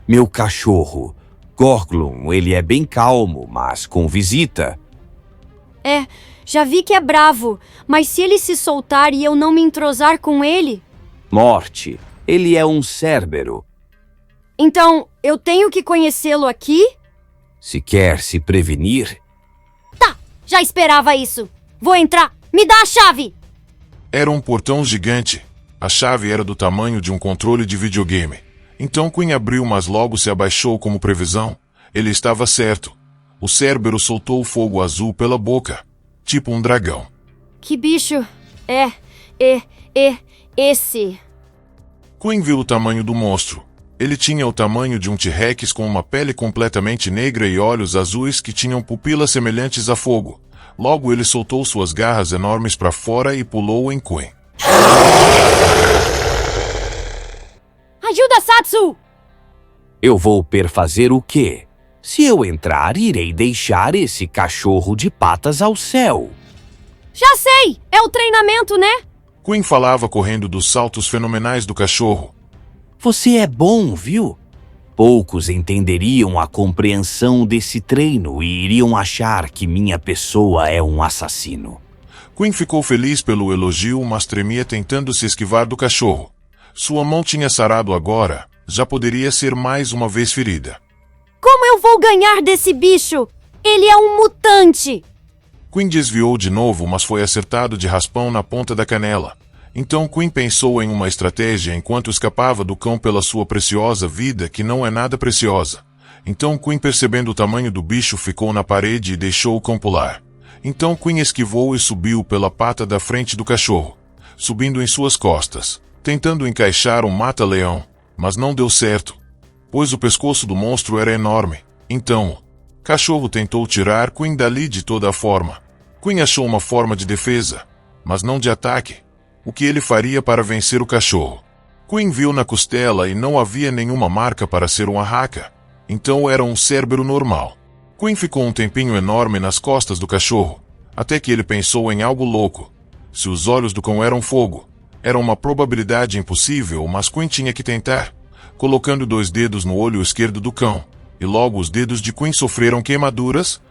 Meu cachorro, Gorglum, ele é bem calmo, mas com visita. É, já vi que é bravo, mas se ele se soltar e eu não me entrosar com ele... Morte, ele é um cérbero. Então, eu tenho que conhecê-lo aqui? Se quer se prevenir... Tá, já esperava isso. Vou entrar. Me dá a chave! Era um portão gigante. A chave era do tamanho de um controle de videogame. Então Queen abriu, mas logo se abaixou como previsão. Ele estava certo. O cérbero soltou fogo azul pela boca, tipo um dragão. Que bicho é esse? Queen viu o tamanho do monstro. Ele tinha o tamanho de um T-Rex com uma pele completamente negra e olhos azuis que tinham pupilas semelhantes a fogo. Logo ele soltou suas garras enormes para fora e pulou em Queen. Ajuda, Satsu! Eu vou perfazer o quê? Se eu entrar, irei deixar esse cachorro de patas ao céu. Já sei! É o treinamento, né? Queen falava correndo dos saltos fenomenais do cachorro. Você é bom, viu? Poucos entenderiam a compreensão desse treino e iriam achar que minha pessoa é um assassino. Queen ficou feliz pelo elogio, mas tremia tentando se esquivar do cachorro. Sua mão tinha sarado agora, já poderia ser mais uma vez ferida. Como eu vou ganhar desse bicho? Ele é um mutante! Queen desviou de novo, mas foi acertado de raspão na ponta da canela. Então Queen pensou em uma estratégia enquanto escapava do cão pela sua preciosa vida, que não é nada preciosa. Então Queen, percebendo o tamanho do bicho, ficou na parede e deixou o cão pular. Então Queen esquivou e subiu pela pata da frente do cachorro, subindo em suas costas, tentando encaixar um mata-leão, mas não deu certo, pois o pescoço do monstro era enorme. Então, o cachorro tentou tirar Queen dali de toda a forma. Queen achou uma forma de defesa, mas não de ataque. O que ele faria para vencer o cachorro? Queen viu na costela e não havia nenhuma marca para ser uma raca. Então era um cérebro normal. Queen ficou um tempinho enorme nas costas do cachorro, até que ele pensou em algo louco. Se os olhos do cão eram fogo, era uma probabilidade impossível, mas Queen tinha que tentar, colocando 2 dedos no olho esquerdo do cão, e logo os dedos de Queen sofreram queimaduras.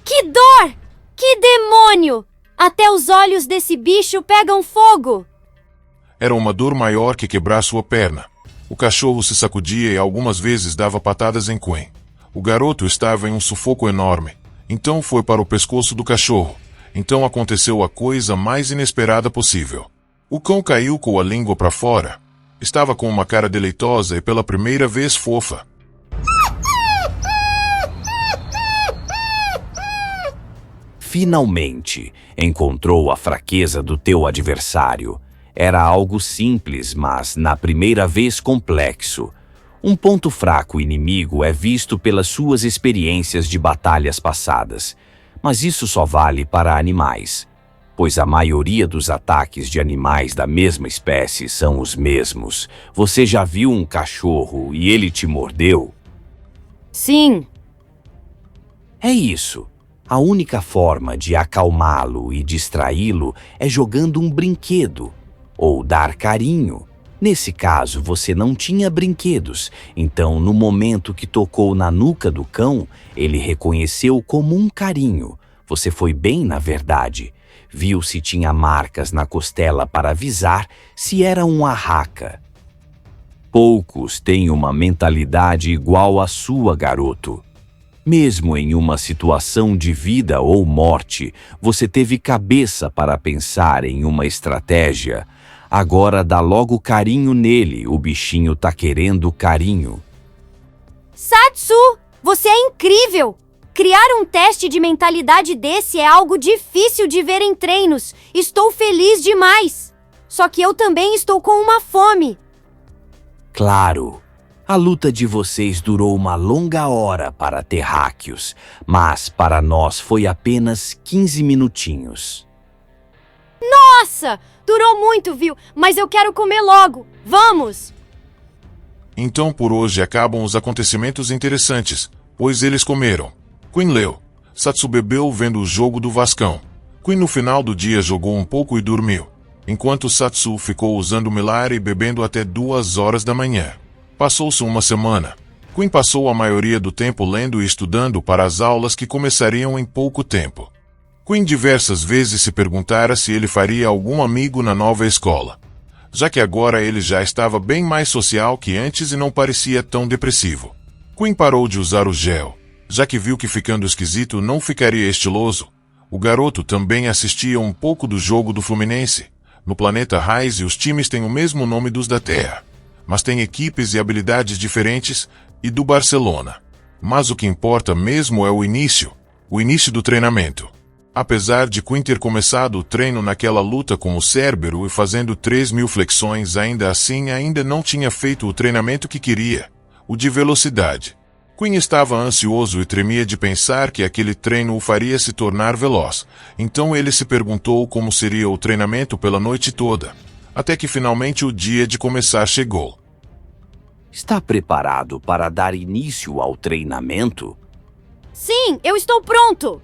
Que dor! Que demônio! Até os olhos desse bicho pegam fogo! Era uma dor maior que quebrar sua perna. O cachorro se sacudia e algumas vezes dava patadas em Queen. O garoto estava em um sufoco enorme. Então foi para o pescoço do cachorro. Então aconteceu a coisa mais inesperada possível. O cão caiu com a língua para fora. Estava com uma cara deleitosa e pela primeira vez fofa. Finalmente, encontrou a fraqueza do teu adversário. Era algo simples, mas na primeira vez complexo. Um ponto fraco inimigo é visto pelas suas experiências de batalhas passadas, mas isso só vale para animais, pois a maioria dos ataques de animais da mesma espécie são os mesmos. Você já viu um cachorro e ele te mordeu? Sim. É isso. A única forma de acalmá-lo e distraí-lo é jogando um brinquedo ou dar carinho. Nesse caso, você não tinha brinquedos, então no momento que tocou na nuca do cão, ele reconheceu como um carinho. Você foi bem, na verdade. Viu se tinha marcas na costela para avisar se era um arraca. Poucos têm uma mentalidade igual à sua, garoto. Mesmo em uma situação de vida ou morte, você teve cabeça para pensar em uma estratégia. Agora dá logo carinho nele, o bichinho tá querendo carinho. Satsu, você é incrível! Criar um teste de mentalidade desse é algo difícil de ver em treinos. Estou feliz demais! Só que eu também estou com uma fome. Claro! A luta de vocês durou uma longa hora para terráqueos, mas para nós foi apenas 15 minutinhos. Nossa! Durou muito, viu? Mas eu quero comer logo. Vamos! Então por hoje acabam os acontecimentos interessantes, pois eles comeram. Queen leu. Satsu bebeu vendo o jogo do Vascão. Queen no final do dia jogou um pouco e dormiu, enquanto Satsu ficou usando o Milari e bebendo até 2 horas da manhã. Passou-se uma semana. Queen passou a maioria do tempo lendo e estudando para as aulas que começariam em pouco tempo. Queen diversas vezes se perguntara se ele faria algum amigo na nova escola, já que agora ele já estava bem mais social que antes e não parecia tão depressivo. Queen parou de usar o gel, já que viu que ficando esquisito não ficaria estiloso. O garoto também assistia um pouco do jogo do Fluminense. No planeta Raiz os times têm o mesmo nome dos da Terra, mas têm equipes e habilidades diferentes, e do Barcelona. Mas o que importa mesmo é o início do treinamento. Apesar de Quinn ter começado o treino naquela luta com o Cérbero e fazendo 3.000 flexões, ainda assim ainda não tinha feito o treinamento que queria, o de velocidade. Quinn estava ansioso e tremia de pensar que aquele treino o faria se tornar veloz, então ele se perguntou como seria o treinamento pela noite toda, até que finalmente o dia de começar chegou. Está preparado para dar início ao treinamento? Sim, eu estou pronto!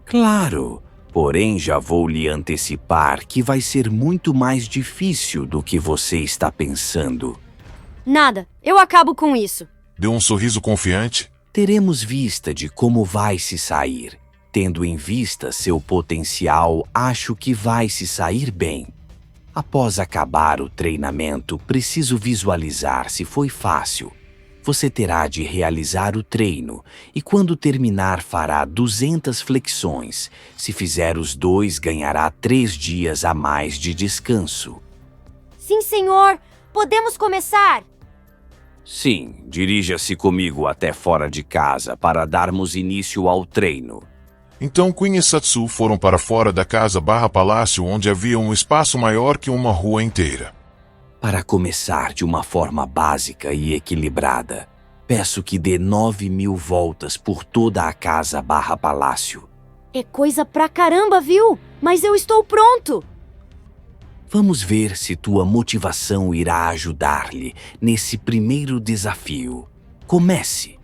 Claro, porém já vou lhe antecipar que vai ser muito mais difícil do que você está pensando. Nada, eu acabo com isso. Deu um sorriso confiante. Teremos vista de como vai se sair. Tendo em vista seu potencial, acho que vai se sair bem. Após acabar o treinamento, preciso visualizar se foi fácil. Você terá de realizar o treino e quando terminar fará 200 flexões. Se fizer os 2, ganhará 3 dias a mais de descanso. Sim, senhor! Podemos começar! Sim, dirija-se comigo até fora de casa para darmos início ao treino. Então Quinn e Satsu foram para fora da casa/palácio, onde havia um espaço maior que uma rua inteira. Para começar de uma forma básica e equilibrada, peço que dê 9.000 voltas por toda a casa/palácio. É coisa pra caramba, viu? Mas eu estou pronto! Vamos ver se tua motivação irá ajudar-lhe nesse primeiro desafio. Comece!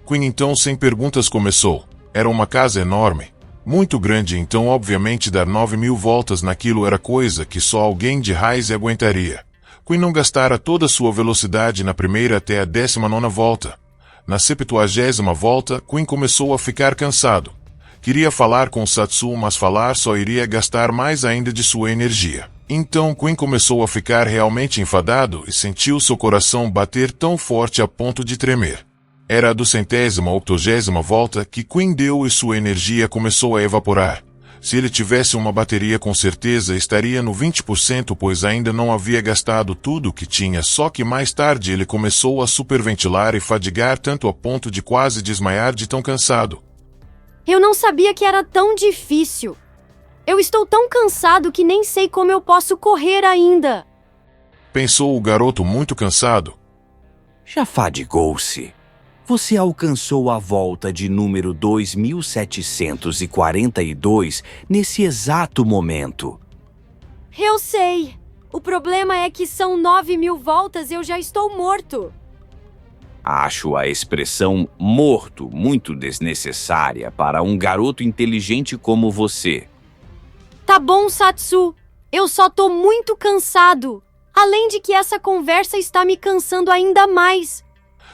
Quinn então, sem perguntas, começou. Era uma casa enorme, muito grande, então obviamente dar 9.000 voltas naquilo era coisa que só alguém de Rise aguentaria. Quinn não gastara toda a sua velocidade na primeira até a 19ª volta. Na 70ª volta, Quinn começou a ficar cansado. Queria falar com Satsu, mas falar só iria gastar mais ainda de sua energia. Então Quinn começou a ficar realmente enfadado e sentiu seu coração bater tão forte a ponto de tremer. Era a 280ª volta que Quinn deu e sua energia começou a evaporar. Se ele tivesse uma bateria, com certeza estaria no 20%, pois ainda não havia gastado tudo o que tinha, só que mais tarde ele começou a superventilar e fadigar tanto a ponto de quase desmaiar de tão cansado. Eu não sabia que era tão difícil. Eu estou tão cansado que nem sei como eu posso correr ainda. Pensou o garoto muito cansado. Já fadigou-se. Você alcançou a volta de número 2.742 nesse exato momento. Eu sei. O problema é que são 9.000 voltas e eu já estou morto. Acho a expressão morto muito desnecessária para um garoto inteligente como você. Tá bom, Satsu. Eu só tô muito cansado. Além de que essa conversa está me cansando ainda mais.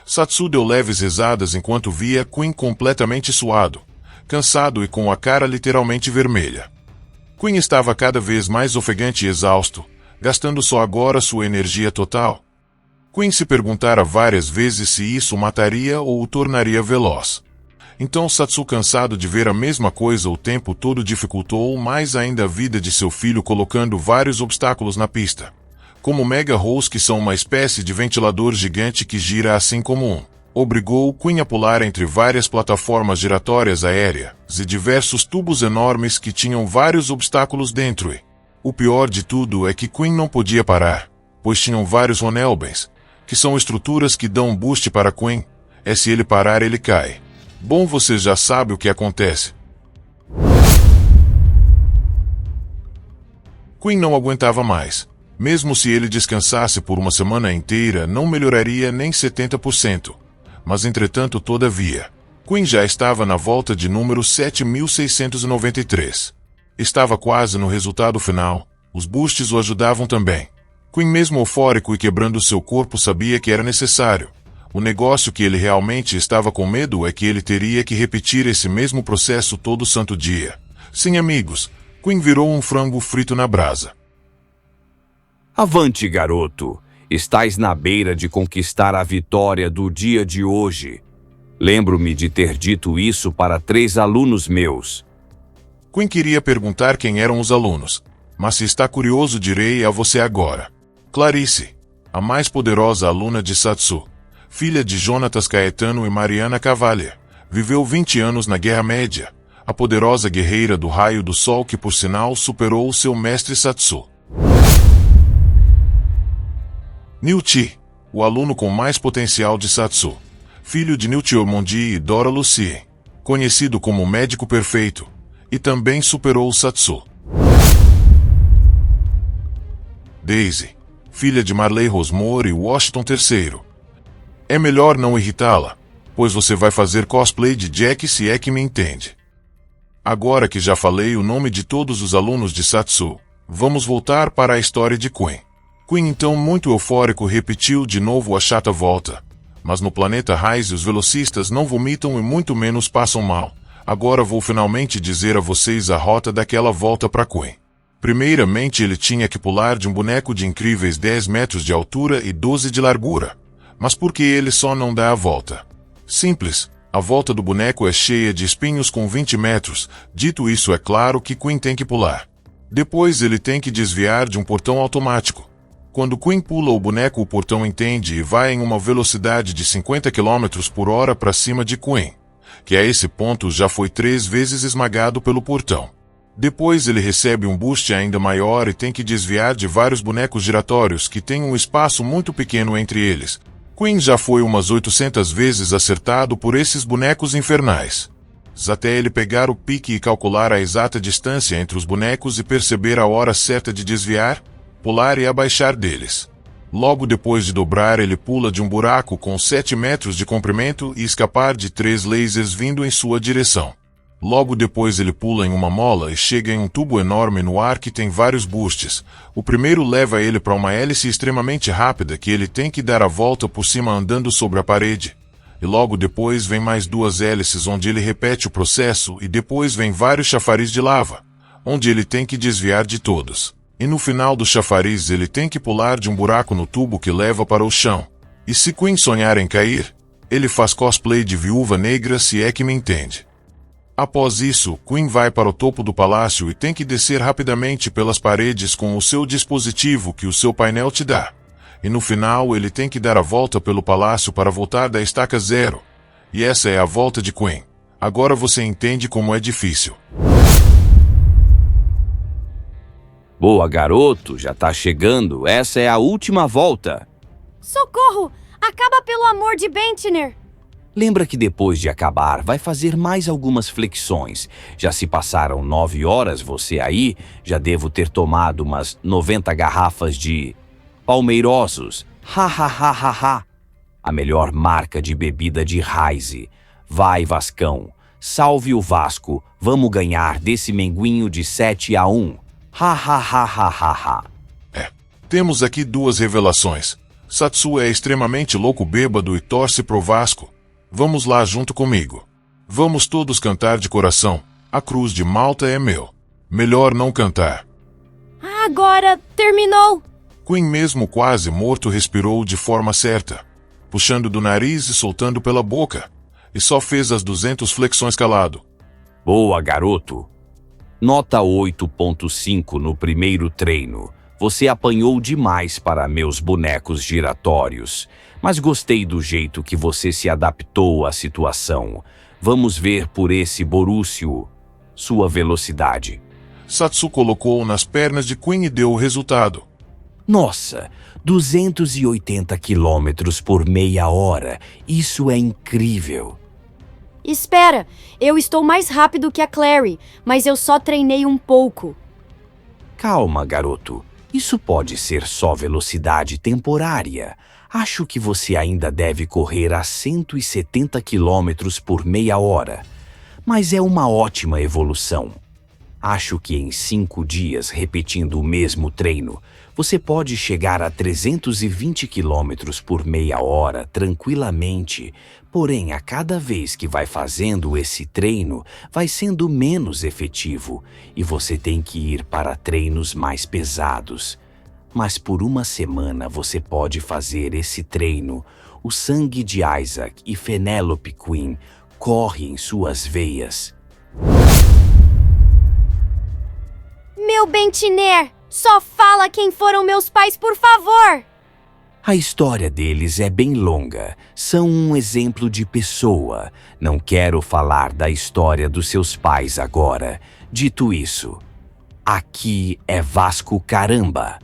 Satsu deu leves risadas enquanto via Quinn completamente suado, cansado e com a cara literalmente vermelha. Quinn estava cada vez mais ofegante e exausto, gastando só agora sua energia total. Quinn se perguntara várias vezes se isso o mataria ou o tornaria veloz. Então Satsu, cansado de ver a mesma coisa o tempo todo, dificultou mais ainda a vida de seu filho, colocando vários obstáculos na pista. Como Mega Rolls, que são uma espécie de ventilador gigante que gira assim como um. Obrigou Quinn a pular entre várias plataformas giratórias aéreas e diversos tubos enormes que tinham vários obstáculos dentro. E o pior de tudo é que Quinn não podia parar, pois tinham vários Ronelbens, que são estruturas que dão um boost para Quinn. Se ele parar, ele cai. Bom, você já sabe o que acontece. Quinn não aguentava mais. Mesmo se ele descansasse por uma semana inteira, não melhoraria nem 70%. Mas entretanto, todavia, Quinn já estava na volta de número 7.693. Estava quase no resultado final. Os boosts o ajudavam também. Quinn, mesmo eufórico e quebrando seu corpo, sabia que era necessário. O negócio que ele realmente estava com medo é que ele teria que repetir esse mesmo processo todo santo dia. Sim, amigos, Quinn virou um frango frito na brasa. Avante, garoto! Estás na beira de conquistar a vitória do dia de hoje. Lembro-me de ter dito isso para 3 alunos meus. Quinn queria perguntar quem eram os alunos, mas se está curioso, direi a você agora. Clarice, a mais poderosa aluna de Satsu, filha de Jonatas Caetano e Mariana Cavalier, viveu 20 anos na Guerra Média. a poderosa guerreira do raio do sol que por sinal superou o seu mestre Satsu. Niuchi, o aluno com mais potencial de Satsu, filho de Niuchiormondi e Dora Lucien, conhecido como o médico perfeito, e também superou o Satsu. Daisy, filha de Marley Rosemore e Washington III. É melhor não irritá-la, pois você vai fazer cosplay de Jack se é que me entende. Agora que já falei o nome de todos os alunos de Satsu, vamos voltar para a história de Queen. Queen então muito eufórico repetiu de novo a chata volta. Mas no planeta Rise os velocistas não vomitam e muito menos passam mal. Agora vou finalmente dizer a vocês a rota daquela volta para Queen. Primeiramente ele tinha que pular de um boneco de incríveis 10 metros de altura e 12 de largura. Mas por que ele só não dá a volta? Simples, a volta do boneco é cheia de espinhos com 20 metros, dito isso é claro que Queen tem que pular. Depois ele tem que desviar de um portão automático. Quando Queen pula o boneco o portão entende e vai em uma velocidade de 50 km por hora para cima de Queen, que a esse ponto já foi 3 vezes esmagado pelo portão. Depois ele recebe um boost ainda maior e tem que desviar de vários bonecos giratórios que têm um espaço muito pequeno entre eles. Queen já foi umas 800 vezes acertado por esses bonecos infernais. Até ele pegar o pique e calcular a exata distância entre os bonecos e perceber a hora certa de desviar, pular e abaixar deles. Logo depois de dobrar ele pula de um buraco com 7 metros de comprimento e escapar de 3 lasers vindo em sua direção. Logo depois ele pula em uma mola e chega em um tubo enorme no ar que tem vários boosts. O primeiro leva ele para uma hélice extremamente rápida que ele tem que dar a volta por cima andando sobre a parede. E logo depois vem mais 2 hélices onde ele repete o processo e depois vem vários chafariz de lava, onde ele tem que desviar de todos. E no final do chafariz ele tem que pular de um buraco no tubo que leva para o chão. E se Queen sonhar em cair, ele faz cosplay de viúva negra se é que me entende. Após isso, Queen vai para o topo do palácio e tem que descer rapidamente pelas paredes com o seu dispositivo que o seu painel te dá. E no final ele tem que dar a volta pelo palácio para voltar da estaca 0. E essa é a volta de Queen. Agora você entende como é difícil. Boa, garoto, já tá chegando. Essa é a última volta. Socorro! Acaba pelo amor de Bentner! Lembra que depois de acabar, vai fazer mais algumas flexões. Já se passaram 9 horas, você aí, já devo ter tomado umas 90 garrafas de Palmeirosos. Ha, ha, ha, ha, ha. A melhor marca de bebida de Rise. Vai, Vascão. Salve o Vasco. Vamos ganhar desse menguinho de 7-1. Ha, ha, ha, ha, ha, ha. Temos aqui 2 revelações. Satsu é extremamente louco bêbado e torce pro Vasco. Vamos lá junto comigo. Vamos todos cantar de coração. A cruz de Malta é meu. Melhor não cantar. Agora terminou! Queen mesmo quase morto respirou de forma certa, puxando do nariz e soltando pela boca. E só fez as 200 flexões calado. Boa, garoto. Nota 8.5 no primeiro treino. Você apanhou demais para meus bonecos giratórios, mas gostei do jeito que você se adaptou à situação. Vamos ver por esse Borúcio sua velocidade. Satsu colocou nas pernas de Queen e deu o resultado. Nossa, 280 km por meia hora. Isso é incrível. Espera, eu estou mais rápido que a Clary, mas eu só treinei um pouco. Calma, garoto. Isso pode ser só velocidade temporária. Acho que você ainda deve correr a 170 km por meia hora. Mas é uma ótima evolução. Acho que em 5 dias, repetindo o mesmo treino, você pode chegar a 320 km por meia hora tranquilamente. Porém, a cada vez que vai fazendo esse treino, vai sendo menos efetivo e você tem que ir para treinos mais pesados. Mas por uma semana você pode fazer esse treino. O sangue de Isaac e Penelope Queen corre em suas veias. Meu Bentner, só fala quem foram meus pais, por favor! A história deles é bem longa. São um exemplo de pessoa. Não quero falar da história dos seus pais agora. Dito isso, aqui é Vasco Caramba.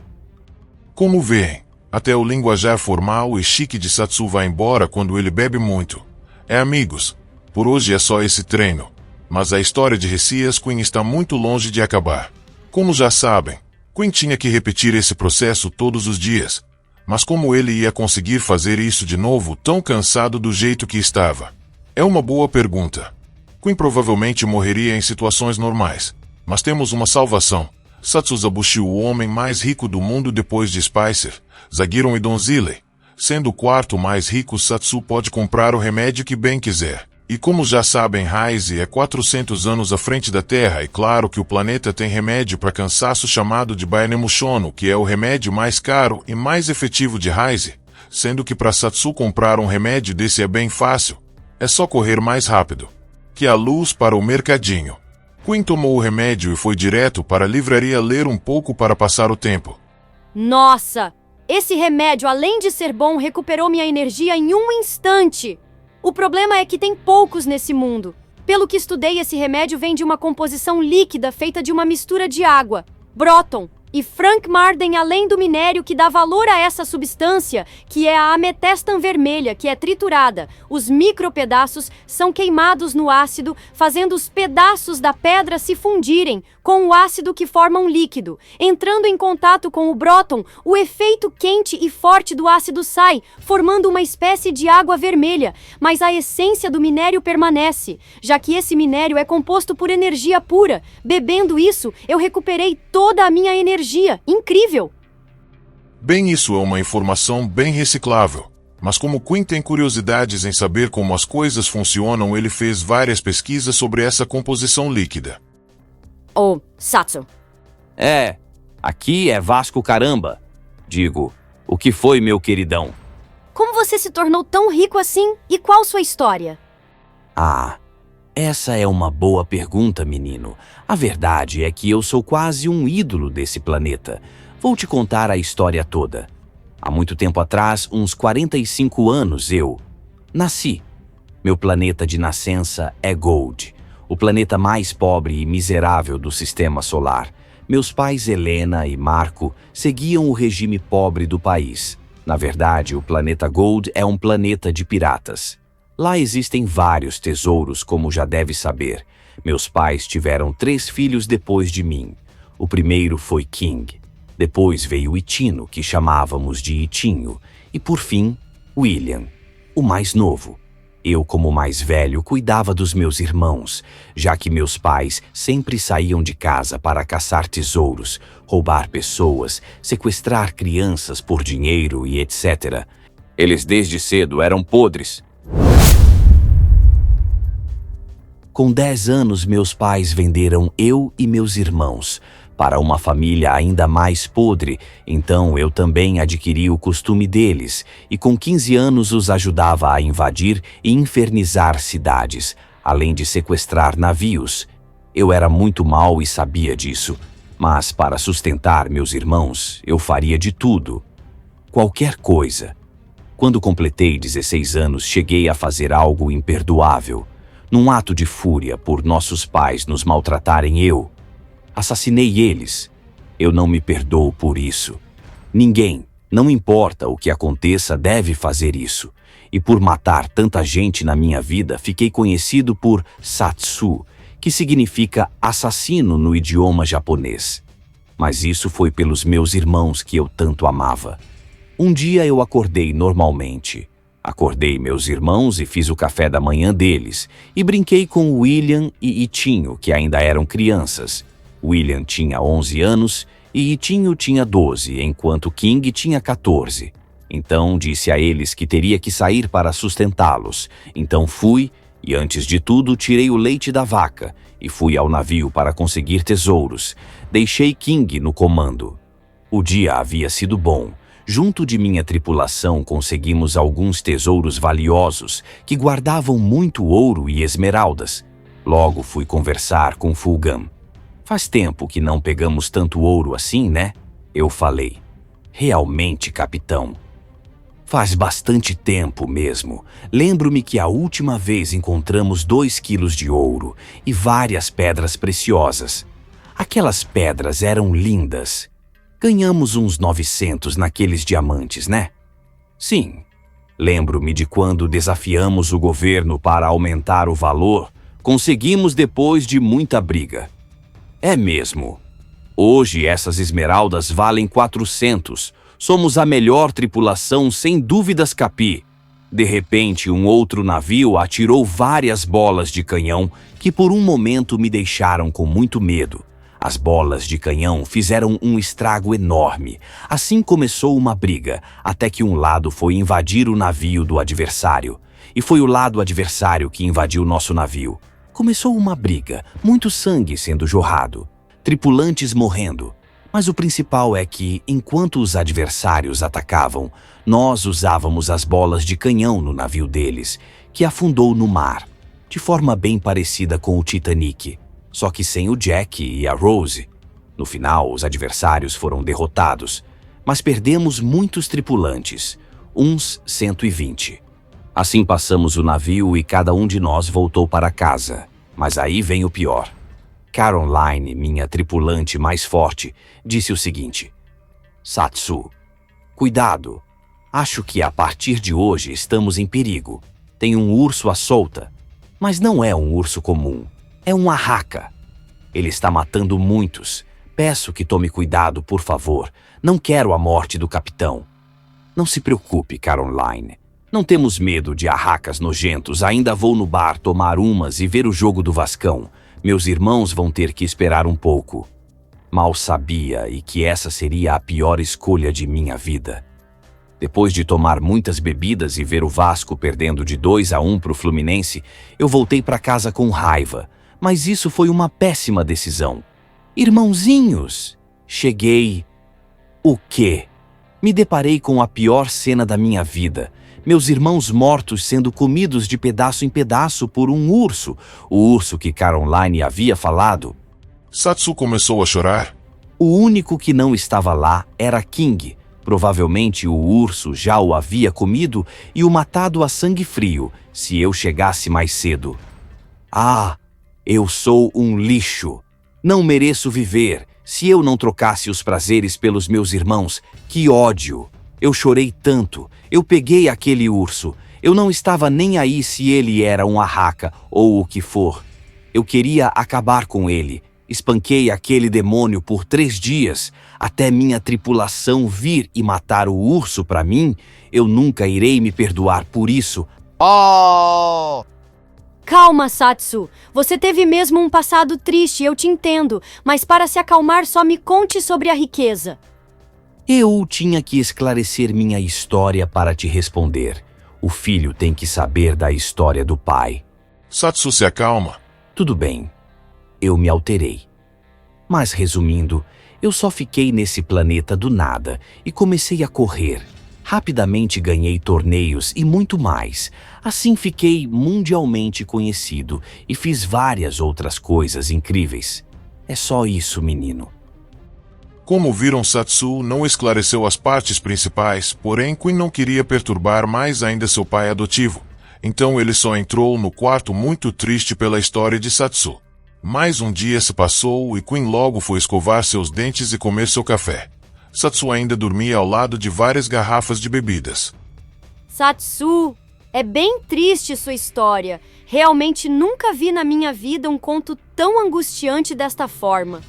Como veem, até o linguajar formal e chique de Satsu vai embora quando ele bebe muito. Amigos, por hoje é só esse treino. Mas a história de Recias Queen está muito longe de acabar. Como já sabem, Queen tinha que repetir esse processo todos os dias. Mas como ele ia conseguir fazer isso de novo, tão cansado do jeito que estava? É uma boa pergunta. Queen provavelmente morreria em situações normais. Mas temos uma salvação. Satsu Zabushi, o homem mais rico do mundo depois de Spicer, Zagiron e Donzile. Sendo o quarto mais rico, Satsu pode comprar o remédio que bem quiser. E como já sabem, Raize é 400 anos à frente da Terra, e claro que o planeta tem remédio para cansaço chamado de Bainemushono, que é o remédio mais caro e mais efetivo de Raize, sendo que para Satsu comprar um remédio desse é bem fácil. É só correr mais rápido que a luz para o mercadinho. Queen tomou o remédio e foi direto para a livraria ler um pouco para passar o tempo. Nossa! Esse remédio, além de ser bom, recuperou minha energia em um instante! O problema é que tem poucos nesse mundo. Pelo que estudei, esse remédio vem de uma composição líquida feita de uma mistura de água, Broton e Frank Marden, além do minério que dá valor a essa substância, que é a ametestan vermelha, que é triturada. Os micropedaços são queimados no ácido, fazendo os pedaços da pedra se fundirem com o ácido que forma um líquido. Entrando em contato com o Broton, o efeito quente e forte do ácido sai, formando uma espécie de água vermelha, mas a essência do minério permanece, já que esse minério é composto por energia pura. Bebendo isso, eu recuperei toda a minha energia. Incrível! Bem, isso é uma informação bem reciclável. Mas como Queen tem curiosidades em saber como as coisas funcionam, ele fez várias pesquisas sobre essa composição líquida. Oh, Satsu. Aqui é Vasco Caramba. Digo, o que foi, meu queridão? Como você se tornou tão rico assim? E qual sua história? Essa é uma boa pergunta, menino. A verdade é que eu sou quase um ídolo desse planeta. Vou te contar a história toda. Há muito tempo atrás, uns 45 anos, eu nasci. Meu planeta de nascença é Gold, o planeta mais pobre e miserável do sistema solar. Meus pais Helena e Marco seguiam o regime pobre do país. Na verdade, o planeta Gold é um planeta de piratas. Lá existem vários tesouros, como já deve saber. Meus pais tiveram 3 filhos depois de mim. O primeiro foi King. Depois veio Itino, que chamávamos de Itinho. E por fim, William, o mais novo. Eu, como mais velho, cuidava dos meus irmãos, já que meus pais sempre saíam de casa para caçar tesouros, roubar pessoas, sequestrar crianças por dinheiro e etc. Eles desde cedo eram podres. Com 10 anos, meus pais venderam eu e meus irmãos para uma família ainda mais podre, então eu também adquiri o costume deles e com 15 anos os ajudava a invadir e infernizar cidades, além de sequestrar navios. Eu era muito mau e sabia disso, mas para sustentar meus irmãos, eu faria de tudo. Qualquer coisa. Quando completei 16 anos, cheguei a fazer algo imperdoável. Num ato de fúria por nossos pais nos maltratarem, eu assassinei eles. Eu não me perdoo por isso. Ninguém, não importa o que aconteça, deve fazer isso. E por matar tanta gente na minha vida, fiquei conhecido por Satsu, que significa assassino no idioma japonês. Mas isso foi pelos meus irmãos que eu tanto amava. Um dia eu acordei normalmente. Acordei meus irmãos e fiz o café da manhã deles, e brinquei com William e Itinho, que ainda eram crianças. William tinha 11 anos e Itinho tinha 12, enquanto King tinha 14. Então disse a eles que teria que sair para sustentá-los. Então fui, e antes de tudo tirei o leite da vaca, e fui ao navio para conseguir tesouros. Deixei King no comando. O dia havia sido bom. Junto de minha tripulação conseguimos alguns tesouros valiosos que guardavam muito ouro e esmeraldas. Logo fui conversar com Fulgam. Faz tempo que não pegamos tanto ouro assim, né? Eu falei. Realmente, capitão. Faz bastante tempo mesmo. Lembro-me que a última vez encontramos 2 quilos de ouro e várias pedras preciosas. Aquelas pedras eram lindas. Ganhamos uns 900 naqueles diamantes, né? Sim. Lembro-me de quando desafiamos o governo para aumentar o valor. Conseguimos depois de muita briga. É mesmo. Hoje essas esmeraldas valem 400. Somos a melhor tripulação, sem dúvidas, Capi. De repente, um outro navio atirou várias bolas de canhão que por um momento me deixaram com muito medo. As bolas de canhão fizeram um estrago enorme. Assim começou uma briga, até que um lado foi invadir o navio do adversário. E foi o lado adversário que invadiu nosso navio. Começou uma briga, muito sangue sendo jorrado, tripulantes morrendo. Mas o principal é que, enquanto os adversários atacavam, nós usávamos as bolas de canhão no navio deles, que afundou no mar, de forma bem parecida com o Titanic, só que sem o Jack e a Rose. No final, os adversários foram derrotados, mas perdemos muitos tripulantes, uns 120. Assim passamos o navio e cada um de nós voltou para casa. Mas aí vem o pior. Caroline, minha tripulante mais forte, disse o seguinte: Satsu, cuidado. Acho que a partir de hoje estamos em perigo. Tem um urso à solta. Mas não é um urso comum. É um arraca. Ele está matando muitos. Peço que tome cuidado, por favor. Não quero a morte do capitão. Não se preocupe, Caroline. Não temos medo de arracas nojentos. Ainda vou no bar tomar umas e ver o jogo do Vascão. Meus irmãos vão ter que esperar um pouco. Mal sabia e que essa seria a pior escolha de minha vida. Depois de tomar muitas bebidas e ver o Vasco perdendo de 2-1 para o Fluminense, eu voltei para casa com raiva. Mas isso foi uma péssima decisão. Irmãozinhos! Cheguei... O quê? Me deparei com a pior cena da minha vida. Meus irmãos mortos sendo comidos de pedaço em pedaço por um urso. O urso que Caroline havia falado. Satsu começou a chorar. O único que não estava lá era King. Provavelmente o urso já o havia comido e o matado a sangue frio, se eu chegasse mais cedo. Ah, eu sou um lixo. Não mereço viver. Se eu não trocasse os prazeres pelos meus irmãos, que ódio! Eu chorei tanto. Eu peguei aquele urso. Eu não estava nem aí se ele era um arraca ou o que for. Eu queria acabar com ele. Espanquei aquele demônio por 3 dias, até minha tripulação vir e matar o urso para mim. Eu nunca irei me perdoar por isso. Oh! Calma, Satsu. Você teve mesmo um passado triste, eu te entendo. Mas para se acalmar, só me conte sobre a riqueza. Eu tinha que esclarecer minha história para te responder. O filho tem que saber da história do pai. Satsu, se acalma. Tudo bem. Eu me alterei. Mas, resumindo, eu só fiquei nesse planeta do nada e comecei a correr. Rapidamente ganhei torneios e muito mais. Assim fiquei mundialmente conhecido e fiz várias outras coisas incríveis. É só isso, menino. Como viram, Satsu não esclareceu as partes principais, porém Queen não queria perturbar mais ainda seu pai adotivo. Então ele só entrou no quarto muito triste pela história de Satsu. Mais um dia se passou e Queen logo foi escovar seus dentes e comer seu café. Satsu ainda dormia ao lado de várias garrafas de bebidas. Satsu, é bem triste sua história. Realmente nunca vi na minha vida um conto tão angustiante desta forma.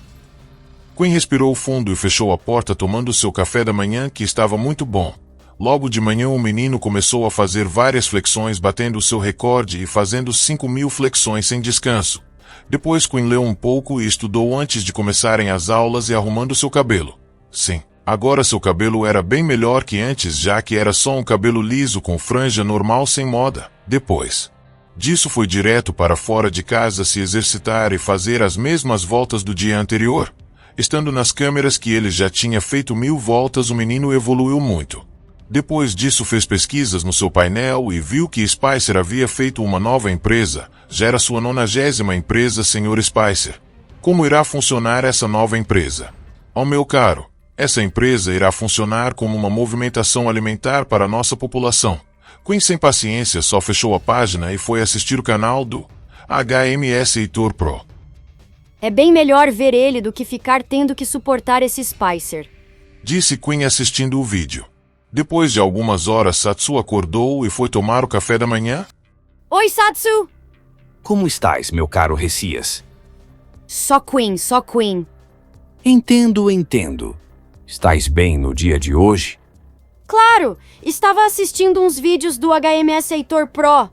Queen respirou fundo e fechou a porta tomando seu café da manhã, que estava muito bom. Logo de manhã o menino começou a fazer várias flexões, batendo seu recorde e fazendo 5.000 flexões sem descanso. Depois Queen leu um pouco e estudou antes de começarem as aulas e arrumando seu cabelo. Sim, agora seu cabelo era bem melhor que antes, já que era só um cabelo liso com franja normal sem moda. Depois disso foi direto para fora de casa se exercitar e fazer as mesmas voltas do dia anterior. Estando nas câmeras que ele já tinha feito 1000 voltas, o menino evoluiu muito. Depois disso fez pesquisas no seu painel e viu que Spicer havia feito uma nova empresa. Já era sua 90ª empresa, Sr. Spicer. Como irá funcionar essa nova empresa? Oh, meu caro, Essa empresa irá funcionar como uma movimentação alimentar para a nossa população. Quinn, sem paciência, só fechou a página e foi assistir o canal do HMS Heitor Pro. É bem melhor ver ele do que ficar tendo que suportar esse Spicer. Disse Quinn assistindo o vídeo. Depois de algumas horas, Satsu acordou e foi tomar o café da manhã. Oi, Satsu! Como estás, meu caro Ressias? Só Quinn, só Quinn. Entendo. Estás bem no dia de hoje? Claro! Estava assistindo uns vídeos do HMS Heitor Pro.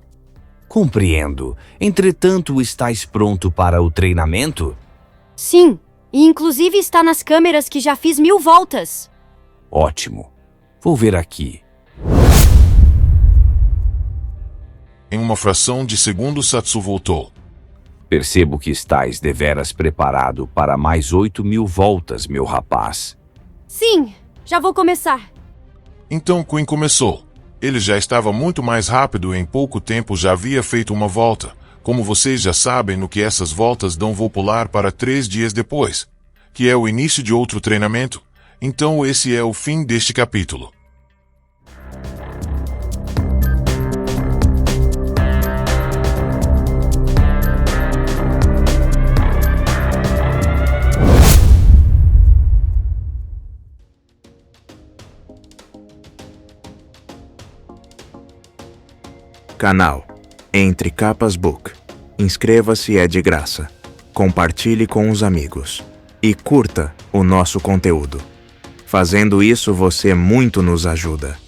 Compreendo. Entretanto, estás pronto para o treinamento? Sim, e inclusive está nas câmeras que já fiz 1000 voltas. Ótimo. Vou ver aqui. Em uma fração de segundo, Satsu voltou. Percebo que estás deveras preparado para mais 8.000 voltas, meu rapaz. Sim, já vou começar. Então Quinn começou. Ele já estava muito mais rápido e em pouco tempo já havia feito uma volta. Como vocês já sabem, no que essas voltas dão, vou pular para 3 dias depois, que é o início de outro treinamento. Então esse é o fim deste capítulo. Canal Entre Capas Book. Inscreva-se, é de graça. Compartilhe com os amigos. E curta o nosso conteúdo. Fazendo isso, você muito nos ajuda.